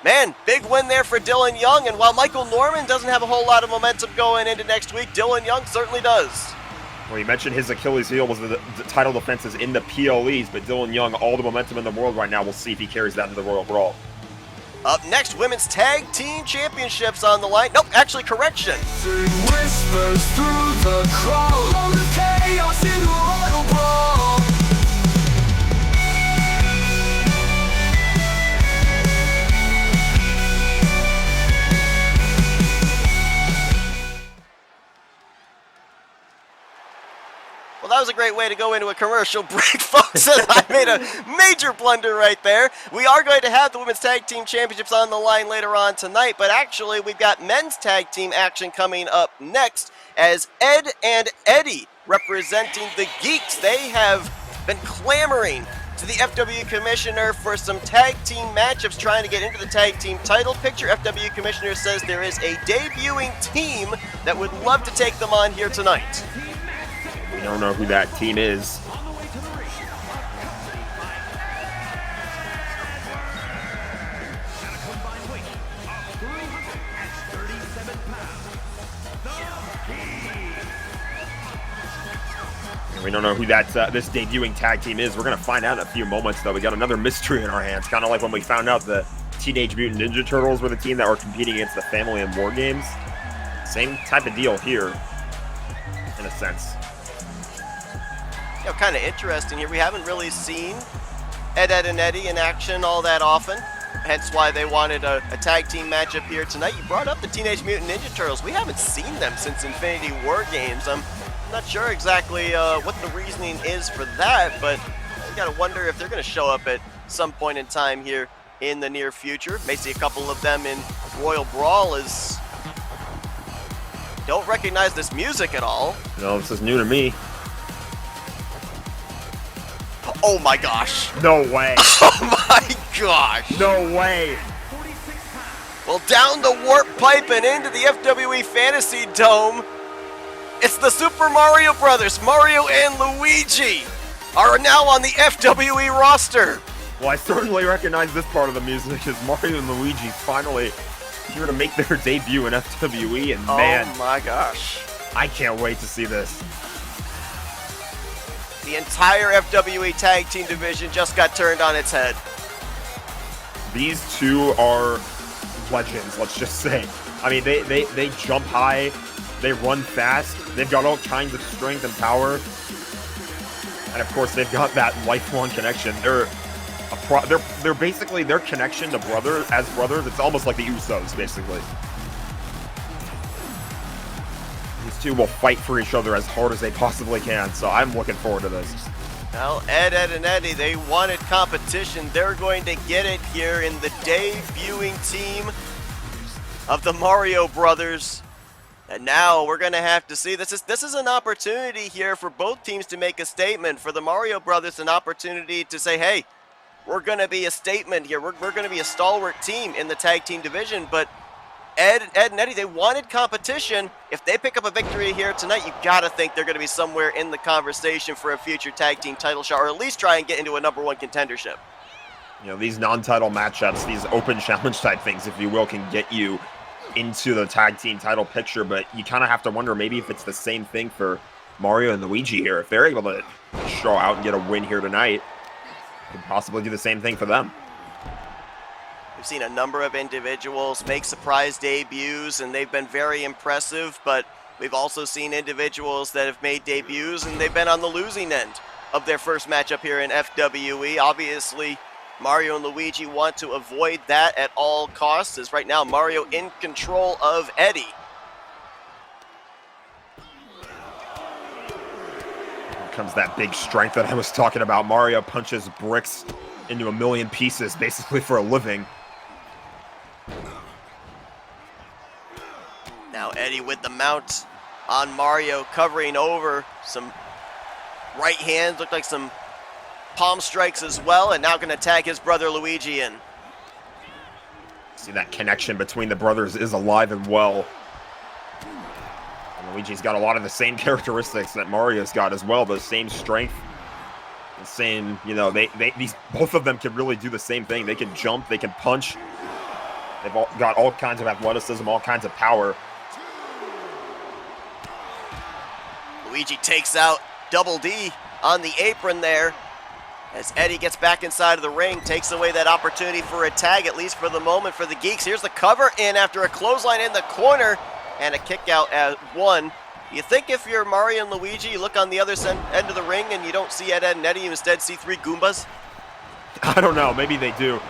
man, big win there for Dylan Young. And while Michael Norman doesn't have a whole lot of momentum going into next week, Dylan Young certainly does. Well, you mentioned his Achilles heel was the title defenses in the PLEs, but Dylan Young, all the momentum in the world right now. We'll see if he carries that into the Royal Brawl. Up next, Women's Tag Team Championships on the line. Nope, actually, correction. Whispers through the crowd, all the chaos in the Royal Brawl. Well, that was a great way to go into a commercial break, folks. I made a major blunder right there. We are going to have the Women's Tag Team Championships on the line later on tonight, but actually we've got men's tag team action coming up next as Ed and Eddie representing the Geeks. They have been clamoring to the FW Commissioner for some tag team matchups, trying to get into the tag team title picture. FW Commissioner says there is a debuting team that would love to take them on here tonight. We don't know who that team is. And we don't know who that this debuting tag team is. We're going to find out in a few moments, though. We got another mystery in our hands, kind of like when we found out the Teenage Mutant Ninja Turtles were the team that were competing against the Family and War Games. Same type of deal here, in a sense. kind of interesting here. We haven't really seen Ed and Eddie in action all that often. Hence why they wanted a tag team matchup here tonight. You brought up the Teenage Mutant Ninja Turtles. We haven't seen them since Infinity War Games. I'm not sure exactly what the reasoning is for that, but you gotta wonder if they're gonna show up at some point in time here in the near future. May see a couple of them in Royal Brawl. As don't recognize this music at all. No, this is new to me. Oh my gosh. No way. Oh my gosh. No way. Well, down the warp pipe and into the FWE Fantasy Dome, it's the Super Mario Brothers. Mario and Luigi are now on the FWE roster. Well, I certainly recognize this part of the music as Mario and Luigi finally here to make their debut in FWE, and man, oh my gosh. I can't wait to see this. The entire FWE tag team division just got turned on its head. These two are legends, let's just say. I mean, they jump high, they run fast, they've got all kinds of strength and power, and of course they've got that lifelong connection. They're basically their connection to brothers. It's almost like the Usos, basically. These two will fight for each other as hard as they possibly can, so I'm looking forward to this. Well, Ed and Eddie, they wanted competition. They're going to get it here in the debuting team of the Mario Brothers. And now we're going to have to see. This is an opportunity here for both teams to make a statement. For the Mario Brothers, an opportunity to say, hey, we're going to be a statement here. We're going to be a stalwart team in the tag team division. But Ed and Eddie, they wanted competition. If they pick up a victory here tonight, you got to think they're going to be somewhere in the conversation for a future tag team title shot, or at least try and get into a #1 contendership. You know, these non-title matchups, these open challenge type things, if you will, can get you into the tag team title picture, but you kind of have to wonder maybe if it's the same thing for Mario and Luigi here. If they're able to show out and get a win here tonight, could possibly do the same thing for them. We've seen a number of individuals make surprise debuts, and they've been very impressive, but we've also seen individuals that have made debuts, and they've been on the losing end of their first matchup here in FWE. Obviously, Mario and Luigi want to avoid that at all costs, as right now Mario in control of Eddie. Here comes that big strength that I was talking about. Mario punches bricks into a million pieces, basically for a living. Now Eddie with the mount on Mario, covering over some right hands, looked like some palm strikes as well, and now going to tag his brother Luigi in. See, that connection between the brothers is alive and well. And Luigi's got a lot of the same characteristics that Mario's got as well, the same strength, the same, you know, both of them can really do the same thing. They can jump, they can punch. They've got all kinds of athleticism, all kinds of power. Luigi takes out Double D on the apron there, as Eddie gets back inside of the ring, takes away that opportunity for a tag, at least for the moment, for the Geeks. Here's the cover in after a clothesline in the corner, and a kick out at 1. You think if you're Mario and Luigi, you look on the other end of the ring and you don't see Ed and Eddie, you instead see 3 Goombas? I don't know, maybe they do.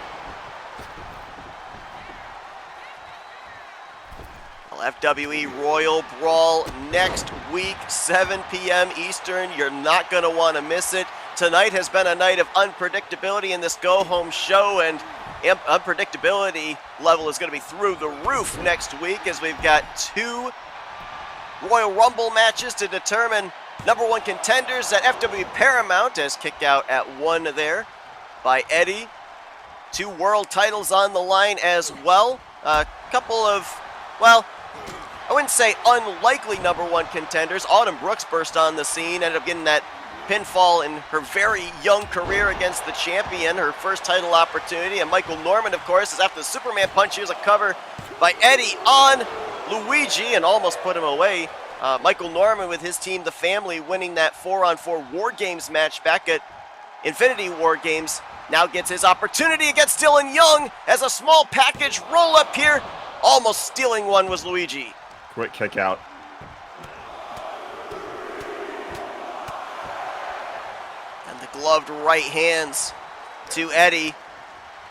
FWE Royal Brawl next week, 7 p.m. Eastern. You're not going to want to miss it. Tonight has been a night of unpredictability in this go-home show, and unpredictability level is going to be through the roof next week, as we've got 2 Royal Rumble matches to determine #1 contenders at FWE Paramount, as kicked out at 1 there by Eddie. 2 world titles on the line as well. A couple of, well, I wouldn't say unlikely #1 contenders. Autumn Brooks burst on the scene, ended up getting that pinfall in her very young career against the champion, her first title opportunity. And Michael Norman, of course, is after the Superman punch. Here's a cover by Eddie on Luigi and almost put him away. Michael Norman with his team, The Family, winning that 4-on-4 War Games match back at Infinity War Games, now gets his opportunity against Dylan Young as a small package roll up here. Almost stealing one was Luigi. Quick kick out. gloved right hands to Eddie.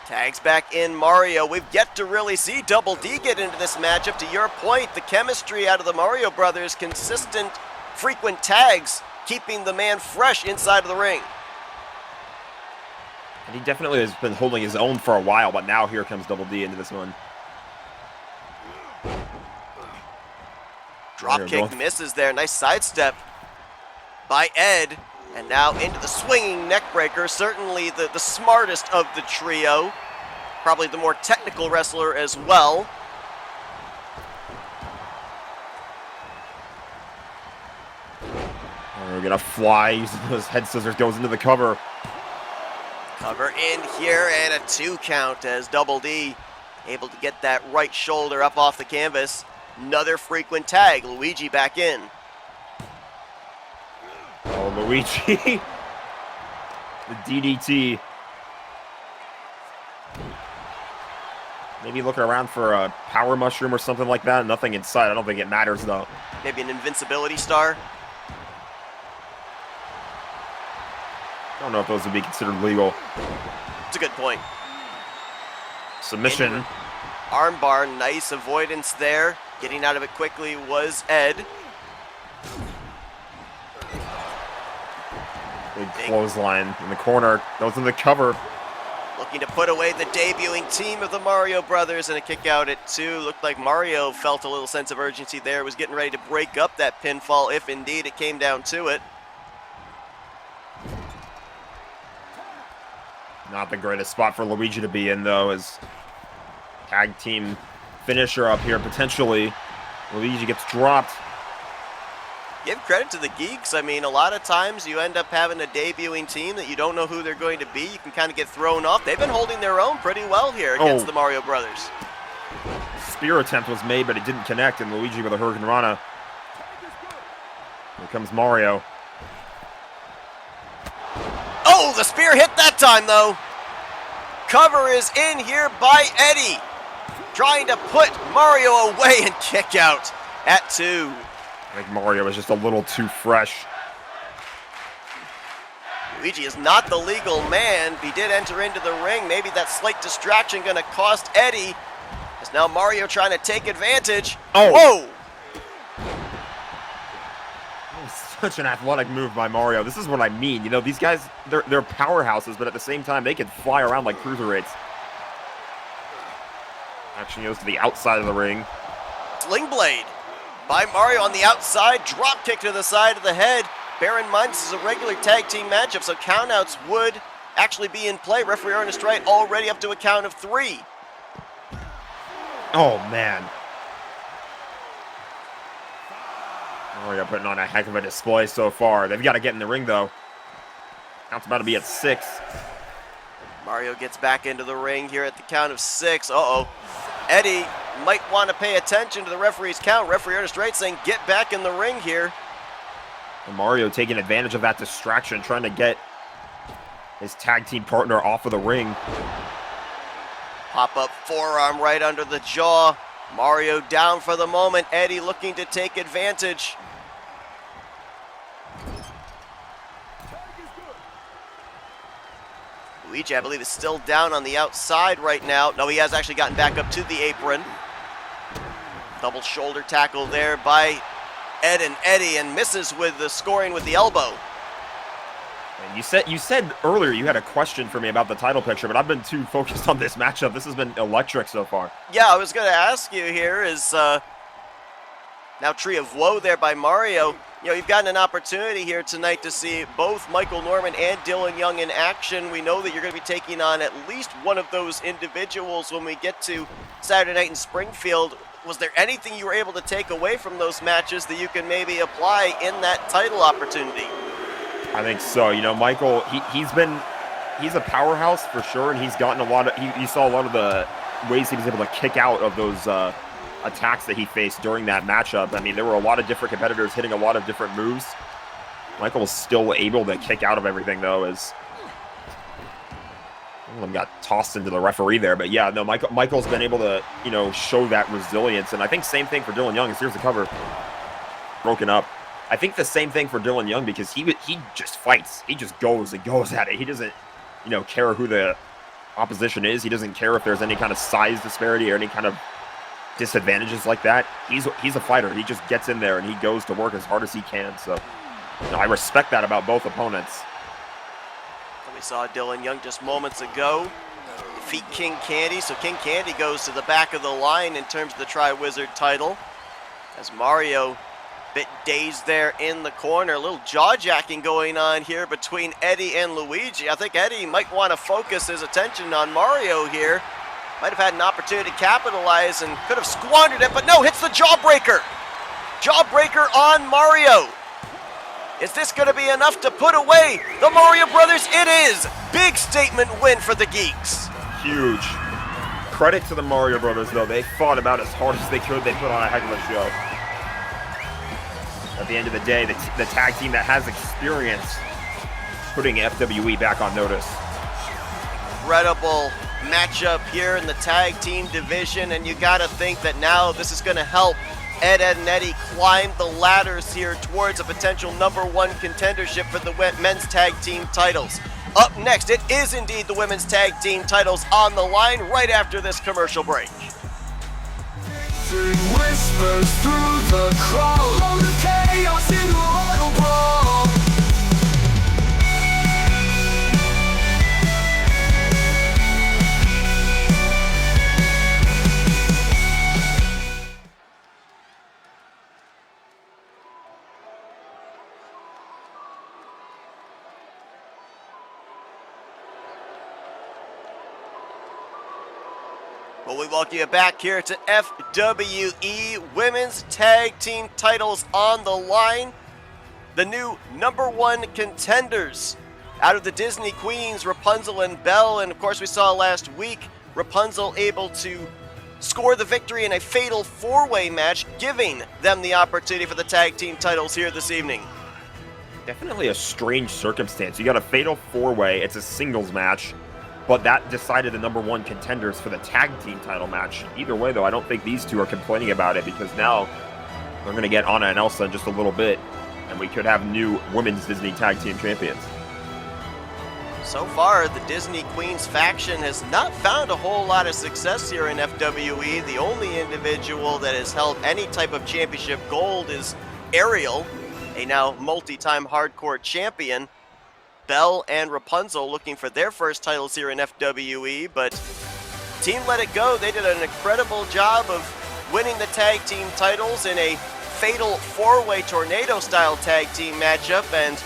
Tags back in Mario. We've yet to really see Double D get into this matchup. To your point, the chemistry out of the Mario brothers, consistent, frequent tags, keeping the man fresh inside of the ring. And he definitely has been holding his own for a while, but now here comes Double D into this one. Drop kick misses there. Nice sidestep by Ed. And now into the swinging neck breaker. Certainly the smartest of the trio. Probably the more technical wrestler as well. We're gonna fly, using those head scissors, goes into the cover. Cover in here and a 2 count as Double D able to get that right shoulder up off the canvas. Another frequent tag. Luigi back in. Oh, Luigi. The DDT. Maybe looking around for a power mushroom or something like that. Nothing in sight. I don't think it matters, though. Maybe an invincibility star. I don't know if those would be considered legal. It's a good point. Submission. Armbar, nice avoidance there. Getting out of it quickly was Ed. Big clothesline in the corner. Goes in the cover. Looking to put away the debuting team of the Mario brothers, and a kick out at 2. Looked like Mario felt a little sense of urgency there. Was getting ready to break up that pinfall if indeed it came down to it. Not the greatest spot for Luigi to be in, though, as tag team finisher up here, potentially. Luigi gets dropped. Give credit to the Geeks. I mean, a lot of times you end up having a debuting team that you don't know who they're going to be. You can kind of get thrown off. They've been holding their own pretty well here against the Mario brothers. Spear attempt was made, but it didn't connect, and Luigi with a Hurricane Rana. Here comes Mario. Oh, the spear hit that time, though. Cover is in here by Eddie. Trying to put Mario away and kick out at 2. I think Mario was just a little too fresh. Luigi is not the legal man. He did enter into the ring. Maybe that slight distraction going to cost Eddie. As now Mario trying to take advantage. Oh. Whoa! Such an athletic move by Mario. This is what I mean. You know, these guys, they're powerhouses, but at the same time, they can fly around like cruiserweights. Action goes to the outside of the ring. Sling blade by Mario on the outside. Drop kick to the side of the head. Bear in mind, this is a regular tag team matchup, so countouts would actually be in play. Referee Ernest Wright already up to a count of 3. Oh, man. Mario putting on a heck of a display so far. They've got to get in the ring, though. Count's about to be at 6. Mario gets back into the ring here at the count of 6. Uh-oh. Eddie might want to pay attention to the referee's count. Referee Ernest Wright saying, get back in the ring here. And Mario taking advantage of that distraction, trying to get his tag team partner off of the ring. Pop-up forearm right under the jaw. Mario down for the moment. Eddie looking to take advantage. Luigi, I believe, is still down on the outside right now. No, he has actually gotten back up to the apron. Double shoulder tackle there by Ed and Eddie, and misses with the scoring with the elbow. And you said earlier you had a question for me about the title picture, but I've been too focused on this matchup. This has been electric so far. Yeah, I was going to ask you here is now Tree of Woe there by Mario. You know, you've gotten an opportunity here tonight to see both Michael Norman and Dylan Young in action. We know that you're going to be taking on at least one of those individuals when we get to Saturday night in Springfield. Was there anything you were able to take away from those matches that you can maybe apply in that title opportunity? I think so. You know, Michael, he's a powerhouse for sure, and he's gotten a lot of, he saw a lot of the ways he was able to kick out of those attacks that he faced during that matchup. I mean, there were a lot of different competitors hitting a lot of different moves. Michael was still able to kick out of everything, though, as one of them got tossed into the referee there. But yeah, no, Michael's been able to, you know, show that resilience. And I think same thing for Dylan Young. Here's the cover. Broken up. I think the same thing for Dylan Young, because he just fights. He just goes and goes at it. He doesn't, care who the opposition is. He doesn't care if there's any kind of size disparity or any kind of disadvantages like that. He's a fighter. He just gets in there and he goes to work as hard as he can. So I respect that about both opponents. We saw Dylan Young just moments ago defeat King Candy. So King Candy goes to the back of the line in terms of the Tri-Wizard title. As Mario, bit dazed there in the corner. A little jaw-jacking going on here between Eddie and Luigi. I think Eddie might want to focus his attention on Mario here. Might have had an opportunity to capitalize and could have squandered it, but no, hits the Jawbreaker. Jawbreaker on Mario. Is this going to be enough to put away the Mario Brothers? It is. Big statement win for the Geeks. Huge. Credit to the Mario Brothers, though. They fought about as hard as they could. They put on a heck of a show. At the end of the day, the tag team that has experience putting FWE back on notice. Incredible matchup here in the tag team division, and you got to think that now this is going to help Ed and Eddie climb the ladders here towards a potential #1 contendership for the men's tag team titles. Up next, it is indeed the women's tag team titles on the line right after this commercial break. Whispers through the crowd, all the chaos in a little brawl. Well, we welcome you back here to FWE Women's Tag Team titles on the line. The new #1 contenders out of the Disney Queens, Rapunzel and Belle. And of course, we saw last week Rapunzel able to score the victory in a fatal 4-way match, giving them the opportunity for the tag team titles here this evening. Definitely a strange circumstance. You got a fatal 4-way. It's a singles match. But that decided the #1 contenders for the tag team title match. Either way, though, I don't think these two are complaining about it, because now they're going to get Anna and Elsa in just a little bit, and we could have new women's Disney tag team champions. So far, the Disney Queens faction has not found a whole lot of success here in FWE. The only individual that has held any type of championship gold is Ariel, a now multi-time hardcore champion. Belle and Rapunzel looking for their first titles here in FWE, but team Let It Go, they did an incredible job of winning the tag team titles in a fatal 4-way tornado-style tag team matchup, and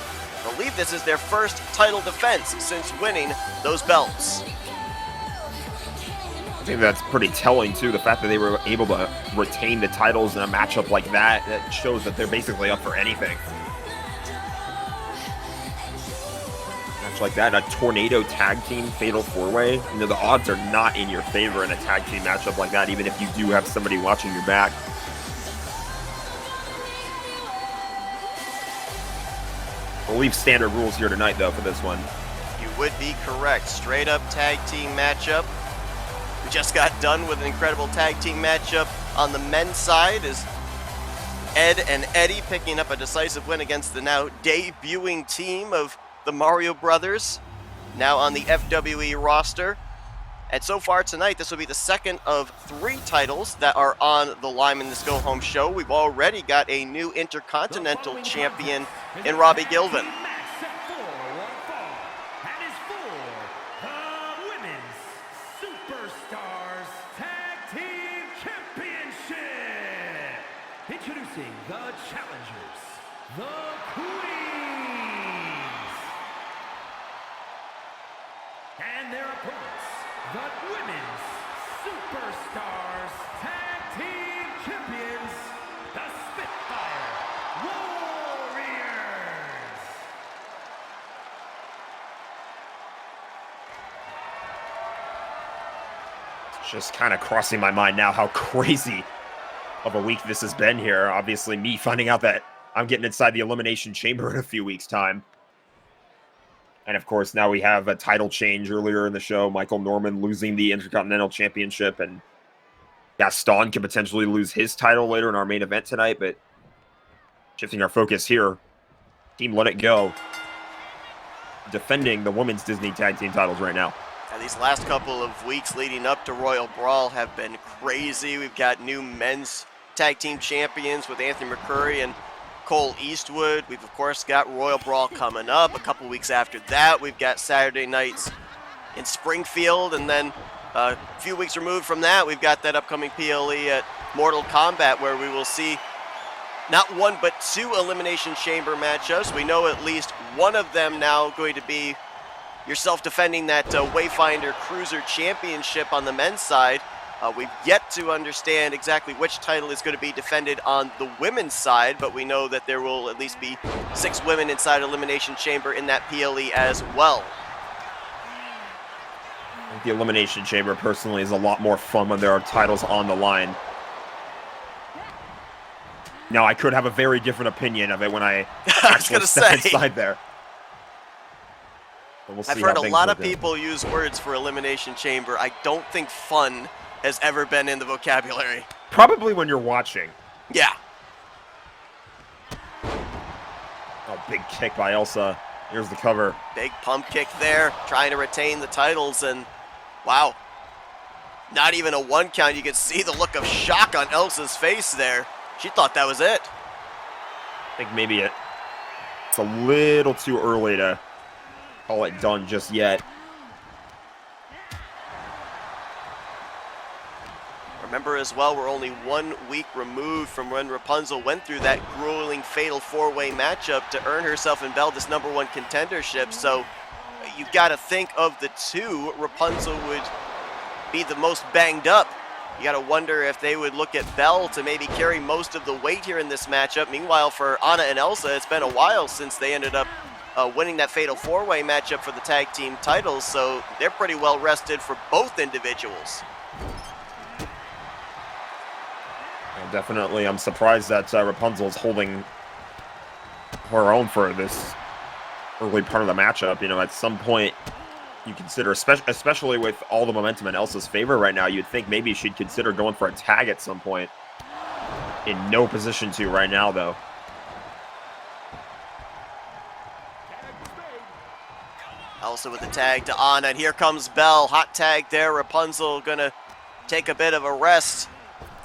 I believe this is their first title defense since winning those belts. I think that's pretty telling, too. The fact that they were able to retain the titles in a matchup like that, that shows that they're basically up for anything. Like that, a tornado tag team fatal 4-way, the odds are not in your favor in a tag team matchup like that, even if you do have somebody watching your back. We'll leave standard rules here tonight, though, for this one. You would be correct. Straight up tag team matchup. We just got done with an incredible tag team matchup on the men's side as Ed and Eddie picking up a decisive win against the now debuting team of the Mario Brothers, now on the FWE roster. And so far tonight, this will be the second of 3 titles that are on the line in this go-home show. We've already got a new Intercontinental Champion in Robbie Gilvin. Introducing the challengers, the Queens, and their opponents, the Women's Superstars Tag Team Champions, the Spitfire Warriors. It's just kind of crossing my mind now how crazy of a week this has been here. Obviously, me finding out that I'm getting inside the Elimination Chamber in a few weeks' time. And of course, now we have a title change earlier in the show. Michael Norman losing the Intercontinental Championship, and Gaston could potentially lose his title later in our main event tonight. But Shifting our focus here. Team Let It Go. Defending the women's Disney Tag Team titles right now. And these last couple of weeks leading up to Royal Brawl have been crazy. We've got new men's tag team champions with Anthony McCurry and Cole Eastwood. We've, of course, got Royal Brawl coming up. A couple weeks after that, we've got Saturday nights in Springfield. And then a few weeks removed from that, we've got that upcoming PLE at Mortal Kombat, where we will see not one but two Elimination Chamber matchups. We know at least one of them now going to be yourself defending that Wayfinder Cruiser Championship on the men's side. We've yet to understand exactly which title is going to be defended on the women's side, but we know that there will at least be 6 women inside Elimination Chamber in that PLE as well. I think the Elimination Chamber, personally, is a lot more fun when there are titles on the line. Now, I could have a very different opinion of it when I actually step inside there. But we'll see. I've heard a lot of people use words for Elimination Chamber. I don't think fun has ever been in the vocabulary. Probably when you're watching. Yeah. Oh, big kick by Elsa. Here's the cover. Big pump kick there, trying to retain the titles, and wow. Not even a 1 count. You could see the look of shock on Elsa's face there. She thought that was it. I think maybe it's a little too early to call it done just yet. Remember as well, we're only 1 week removed from when Rapunzel went through that grueling fatal 4-way matchup to earn herself and Belle this #1 contendership. So you've got to think of the two, Rapunzel would be the most banged up. You got to wonder if they would look at Belle to maybe carry most of the weight here in this matchup. Meanwhile, for Anna and Elsa, it's been a while since they ended up winning that fatal 4-way matchup for the tag team titles, so they're pretty well rested for both individuals. Well, definitely, I'm surprised that Rapunzel's holding her own for this early part of the matchup. You know, at some point, you consider, especially with all the momentum in Elsa's favor right now, you'd think maybe she'd consider going for a tag at some point. In no position to right now, though. Elsa with the tag to Anna, and here comes Belle. Hot tag there. Rapunzel gonna take a bit of a rest.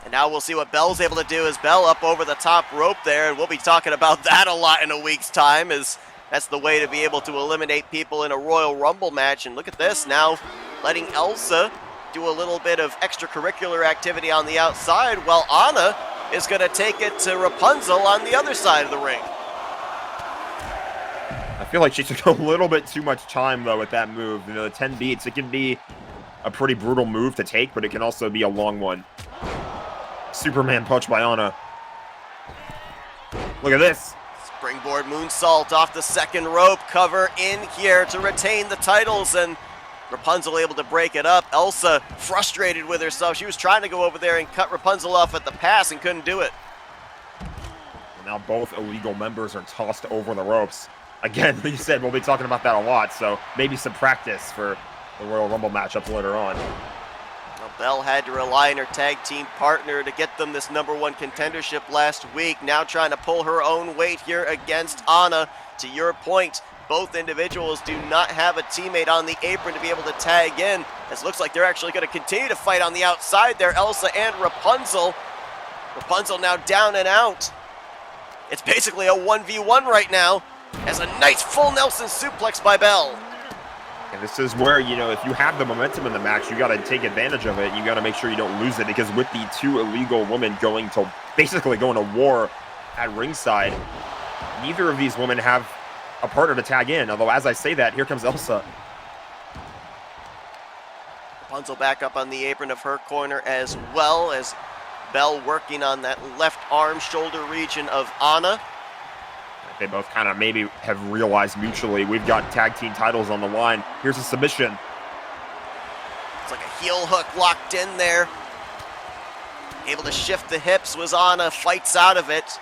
And now we'll see what Belle's able to do as Belle up over the top rope there, and we'll be talking about that a lot in a week's time, as that's the way to be able to eliminate people in a Royal Rumble match. And look at this, now letting Elsa do a little bit of extracurricular activity on the outside, while Anna is going to take it to Rapunzel on the other side of the ring. I feel like she took a little bit too much time, though, with that move. You know, the 10 beats, it can be a pretty brutal move to take, but it can also be a long one. Superman punch by Anna. Look at this. Springboard moonsault off the second rope, cover in here to retain the titles, and Rapunzel able to break it up. Elsa frustrated with herself. She was trying to go over there and cut Rapunzel off at the pass and couldn't do it. Well, now both illegal members are tossed over the ropes. Again, like you said, we'll be talking about that a lot, so maybe some practice for the Royal Rumble matchups later on. Well, Belle had to rely on her tag team partner to get them this #1 contendership last week. Now trying to pull her own weight here against Anna. To your point, both individuals do not have a teammate on the apron to be able to tag in. It looks like they're actually going to continue to fight on the outside there, Elsa and Rapunzel. Rapunzel now down and out. It's basically a 1v1 right now, as a nice full Nelson suplex by Belle. And this is where, you know, if you have the momentum in the match, you got to take advantage of it. You got to make sure you don't lose it, because with the two illegal women basically going to war at ringside, neither of these women have a partner to tag in. Although, as I say that, here comes Elsa. Rapunzel back up on the apron of her corner, as well as Belle working on that left arm shoulder region of Anna. They both kind of maybe have realized mutually, we've got tag team titles on the line. Here's a submission. It's like a heel hook locked in there. Able to shift the hips was Anna, fights out of it.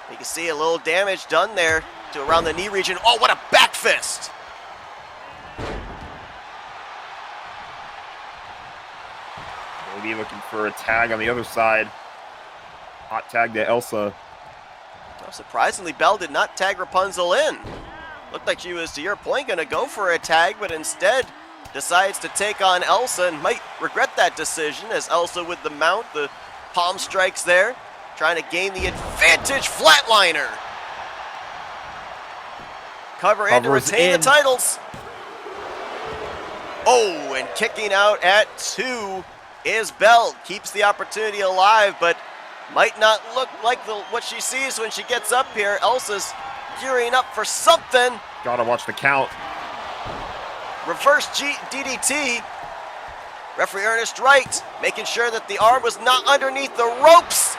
You can see a little damage done there to around the knee region. Oh, what a back fist! Maybe looking for a tag on the other side. Hot tag to Elsa. Surprisingly, Belle did not tag Rapunzel in. Looked like she was, to your point, going to go for a tag, but instead decides to take on Elsa and might regret that decision, as Elsa with the mount, the palm strikes there, trying to gain the advantage. Flatliner. Cover in to Covers retain in. the titles. Oh, and kicking out at 2 is Belle. Keeps the opportunity alive, but might not look like what she sees when she gets up here. Elsa's gearing up for something. Gotta watch the count. Reverse DDT. Referee Ernest Wright making sure that the arm was not underneath the ropes.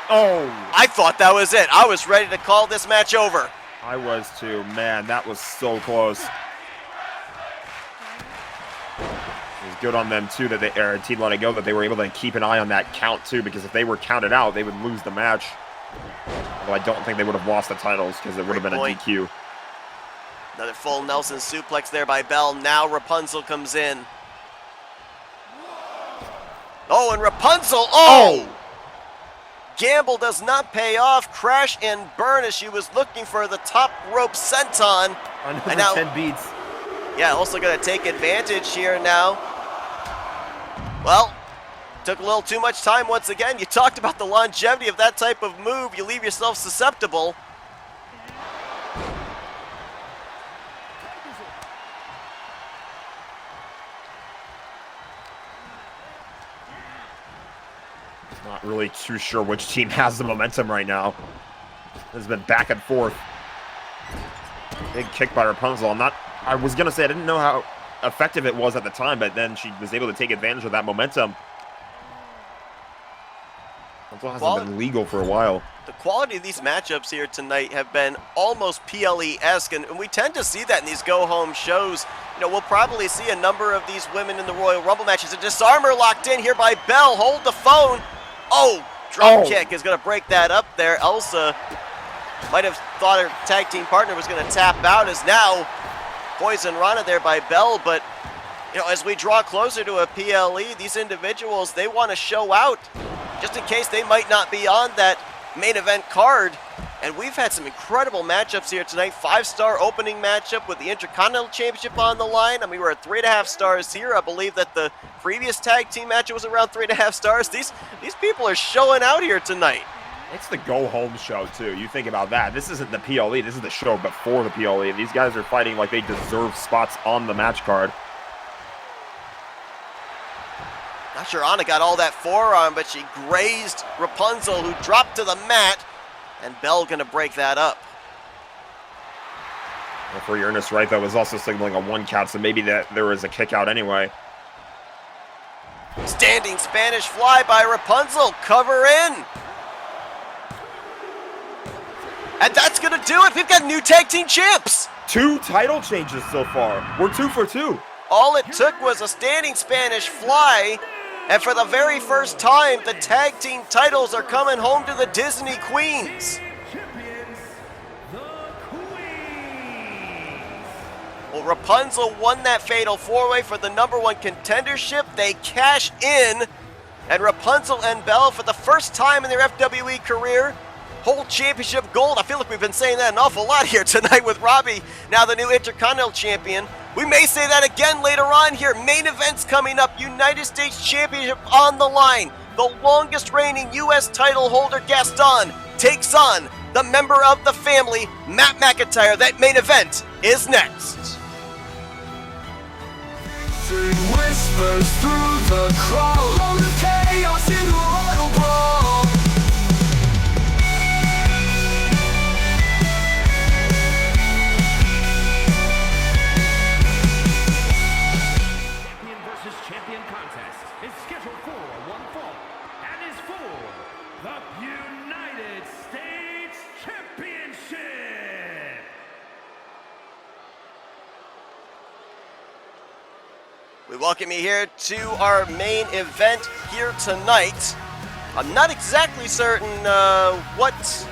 Oh, I thought that was it. I was ready to call this match over. I was too. Man, that was so close. It was good on them too that they Team Let It Go, that they were able to keep an eye on that count too, because if they were counted out, they would lose the match. Although I don't think they would have lost the titles, because it would have been a DQ. Another full Nelson suplex there by Belle. Now Rapunzel comes in. Oh, and Rapunzel, gamble does not pay off. Crash and burn as she was looking for the top rope senton. Another And now- 10 beats. Yeah, also going to take advantage here now. Well, took a little too much time once again. You talked about the longevity of that type of move. You leave yourself susceptible. Not really too sure which team has the momentum right now. It's been back and forth. Big kick by Rapunzel. I was going to say I didn't know how effective it was at the time, but then she was able to take advantage of that momentum. Rapunzel hasn't been legal for a while. The quality of these matchups here tonight have been almost PLE-esque, and we tend to see that in these go-home shows. You know, we'll probably see a number of these women in the Royal Rumble matches. A disarmer locked in here by Belle. Hold the phone. Oh, drop kick is going to break that up there. Elsa might have thought her tag team partner was going to tap out, as now Poison Rana there by Belle. But, you know, as we draw closer to a PLE, these individuals, they want to show out just in case they might not be on that main event card. And we've had some incredible matchups here tonight. 5-star opening matchup with the Intercontinental Championship on the line. I mean, we're at 3.5 stars here. I believe that the previous tag team matchup was around 3.5 stars. These people are showing out here tonight. It's the go-home show, too. You think about that. This isn't the PLE. This is the show before the PLE. These guys are fighting like they deserve spots on the match card. Not sure Anna got all that forearm, but she grazed Rapunzel, who dropped to the mat. And Belle gonna break that up. Referee Ernest Wright, though, was also signaling a 1 count, so maybe that there was a kick out anyway. Standing Spanish fly by Rapunzel. Cover in. And that's gonna do it. We've got new tag team champs. 2 title changes so far. We're 2 for 2. All it took was a standing Spanish fly. And for the very first time, the tag team titles are coming home to the Disney Queens. Champions, the Queens. Well, Rapunzel won that fatal 4-way for the #1 contendership. They cash in. And Rapunzel and Belle, for the first time in their FWE career, hold championship gold. I feel like we've been saying that an awful lot here tonight with Robbie, now the new Intercontinental Champion. We may say that again later on here. Main events coming up. United States Championship on the line. The longest reigning U.S. title holder, Gaston, takes on the member of the family, Matt McIntyre. That main event is next. Victory whispers through the crowd. All the chaos in the royal brawl. Champion versus champion contest is scheduled for 1 fall and is for the United States Championship. We welcome you here to our main event here tonight. I'm not exactly certain what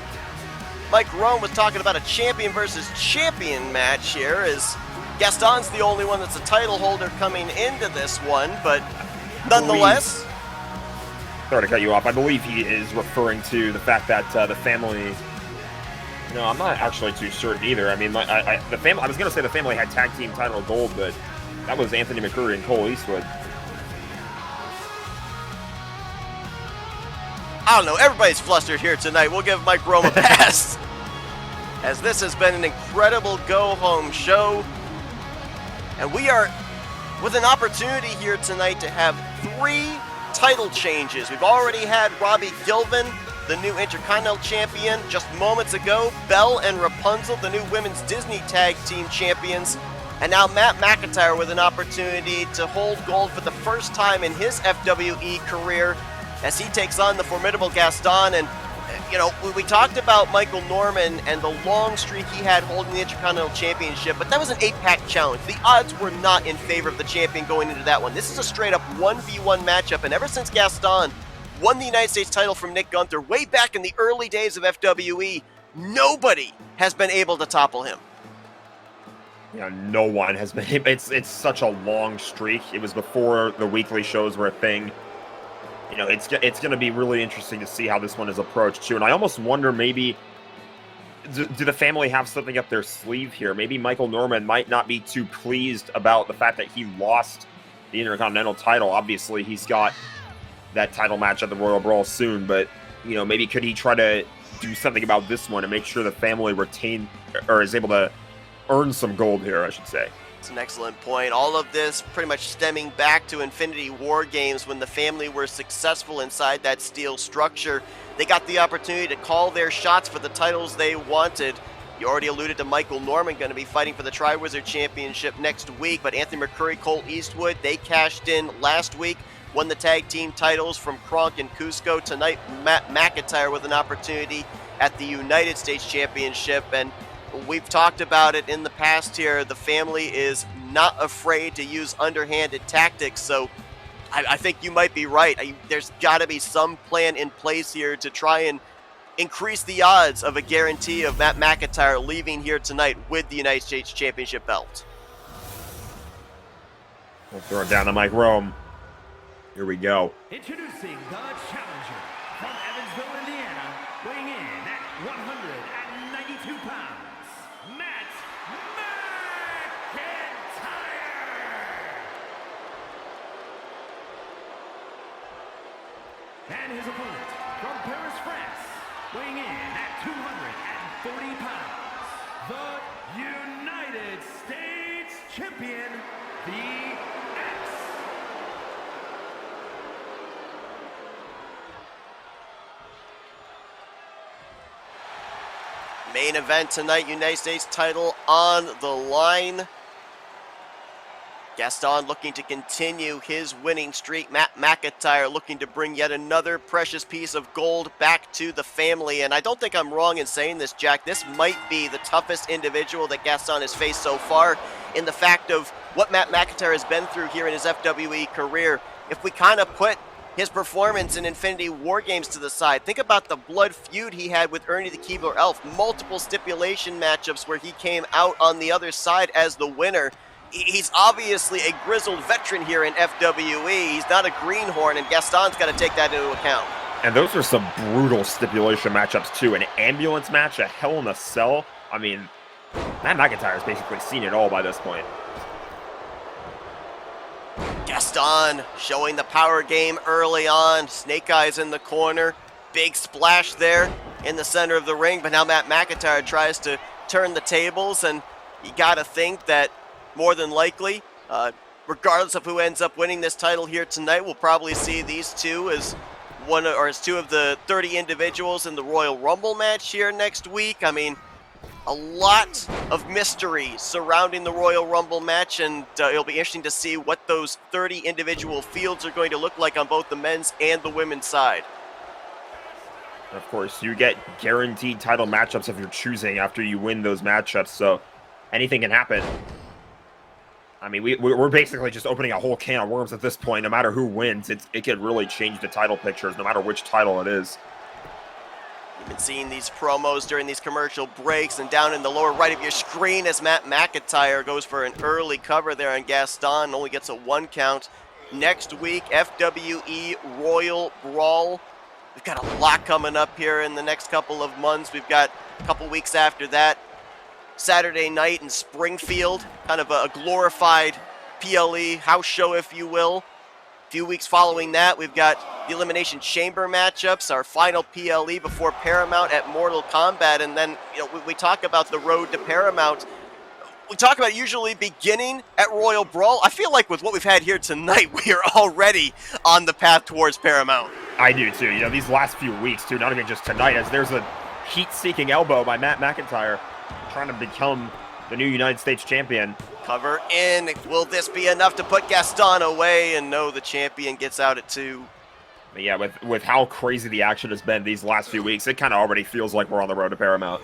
Mike Rome was talking about, a champion versus champion match here, as Gaston's the only one that's a title holder coming into this one, but nonetheless. Sorry to cut you off. I believe he is referring to the fact that the family No, I'm not actually too certain either. I mean, the family. I was gonna say the family had tag team title gold, but that was Anthony McCurry and Cole Eastwood. I don't know. Everybody's flustered here tonight. We'll give Mike Rome a pass. As this has been an incredible go-home show. And we are with an opportunity here tonight to have 3 title changes. We've already had Robbie Gilvin, the new Intercontinental Champion, just moments ago. Belle and Rapunzel, the new Women's Disney Tag Team Champions. And now Matt McIntyre with an opportunity to hold gold for the first time in his FWE career as he takes on the formidable Gaston. And, you know, we talked about Michael Norman and the long streak he had holding the Intercontinental Championship, but that was an 8-pack challenge. The odds were not in favor of the champion going into that one. This is a straight-up 1v1 matchup, and ever since Gaston won the United States title from Nick Gunther way back in the early days of FWE, nobody has been able to topple him. Yeah, no one has been. It's such a long streak. It was before the weekly shows were a thing. You know, it's going to be really interesting to see how this one is approached too. And I almost wonder, maybe do the family have something up their sleeve here? Maybe Michael Norman might not be too pleased about the fact that he lost the Intercontinental title. Obviously, he's got that title match at the Royal Brawl soon, but you know, maybe could he try to do something about this one and make sure the family retain or is able to earn some gold here, I should say. It's an excellent point. All of this pretty much stemming back to Infinity War Games when the family were successful inside that steel structure. They got the opportunity to call their shots for the titles they wanted. You already alluded to Michael Norman going to be fighting for the Tri-Wizard Championship next week, but Anthony McCurry, Cole Eastwood, they cashed in last week, won the tag team titles from Kronk and Cusco. Tonight, Matt McIntyre with an opportunity at the United States Championship, and we've talked about it in the past here. The family is not afraid to use underhanded tactics, so I think you might be right. There's got to be some plan in place here to try and increase the odds of a guarantee of Matt McIntyre leaving here tonight with the United States Championship belt. We'll throw it down to Mike Rome. Here we go. Introducing the challenger from Evansville, Indiana, weighing in at 192 pounds, Matt McIntyre. And his opponent from Paris, France, weighing in at 240 pounds, the United States Champion, the X. Main event tonight, United States title on the line. Gaston looking to continue his winning streak. Matt McIntyre looking to bring yet another precious piece of gold back to the family. And I don't think I'm wrong in saying this, Jack. This might be the toughest individual that Gaston has faced so far in the fact of what Matt McIntyre has been through here in his FWE career. If we kind of put his performance in Infinity War Games to the side, think about the blood feud he had with Ernie the Keebler Elf. Multiple stipulation matchups where he came out on the other side as the winner. He's obviously a grizzled veteran here in FWE. He's not a greenhorn, and Gaston's got to take that into account. And those are some brutal stipulation matchups too. An ambulance match, a Hell in a Cell. I mean, Matt McIntyre's basically seen it all by this point. Gaston showing the power game early on. Snake Eyes in the corner. Big splash there in the center of the ring. But now Matt McIntyre tries to turn the tables. And you got to think that more than likely, regardless of who ends up winning this title here tonight, we'll probably see these two as two of the 30 individuals in the Royal Rumble match here next week. I mean, a lot of mystery surrounding the Royal Rumble match, and it'll be interesting to see what those 30 individual fields are going to look like on both the men's and the women's side. Of course, you get guaranteed title matchups if you're choosing after you win those matchups, so anything can happen. I mean, we're basically just opening a whole can of worms at this point. No matter who wins, it could really change the title pictures, no matter which title it is. You've been seeing these promos during these commercial breaks, and down in the lower right of your screen as Matt McIntyre goes for an early cover there on Gaston, only gets a 1 count. Next week, FWE Royal Brawl. We've got a lot coming up here in the next couple of months. We've got a couple weeks after that, Saturday night in Springfield, kind of a glorified PLE house show, if you will. A few weeks following that, we've got the Elimination Chamber matchups, our final PLE before Paramount at Mortal Kombat, and then we talk about the road to Paramount. We talk about usually beginning at Royal Brawl. I feel like with what we've had here tonight, we are already on the path towards Paramount. I do too. These last few weeks too, not even just tonight, as there's a heat-seeking elbow by Matt McIntyre trying to become the new United States champion. Cover in. Will this be enough to put Gaston away? And no, the champion gets out at 2. But yeah, with how crazy the action has been these last few weeks, it kind of already feels like we're on the road to Paramount.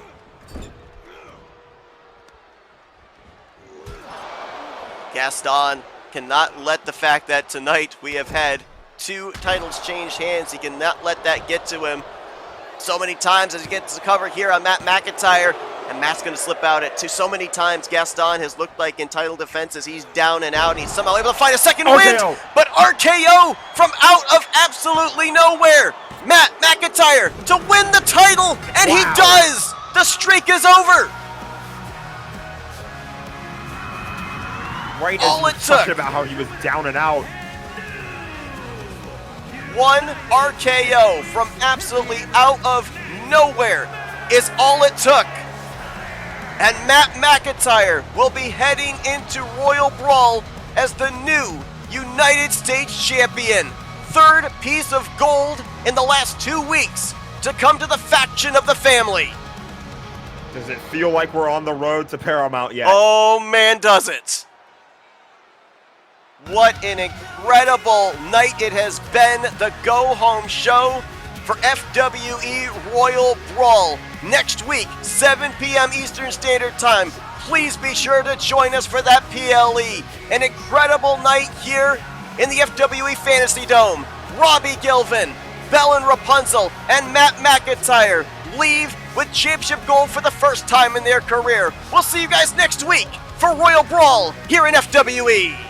Gaston cannot let the fact that tonight we have had 2 titles change hands. He cannot let that get to him. So many times as he gets the cover here on Matt McIntyre, and Matt's going to slip out at 2. So many times Gaston has looked like in title defenses he's down and out, and he's somehow able to find a second win, but RKO from out of absolutely nowhere. Matt McIntyre to win the title, and he does! The streak is over! Right All as it you talked took. about how he was down and out. 1 RKO from absolutely out of nowhere is all it took. And Matt McIntyre will be heading into Royal Brawl as the new United States champion. 3rd piece of gold in the last 2 weeks to come to the faction of the family. Does it feel like we're on the road to Paramount yet? Oh man, does it. What an incredible night it has been. The go-home show for FWE Royal Brawl. Next week, 7 p.m. Eastern Standard Time. Please be sure to join us for that PLE. An incredible night here in the FWE Fantasy Dome. Robbie Gilvin, Belen Rapunzel, and Matt McIntyre leave with championship gold for the first time in their career. We'll see you guys next week for Royal Brawl here in FWE.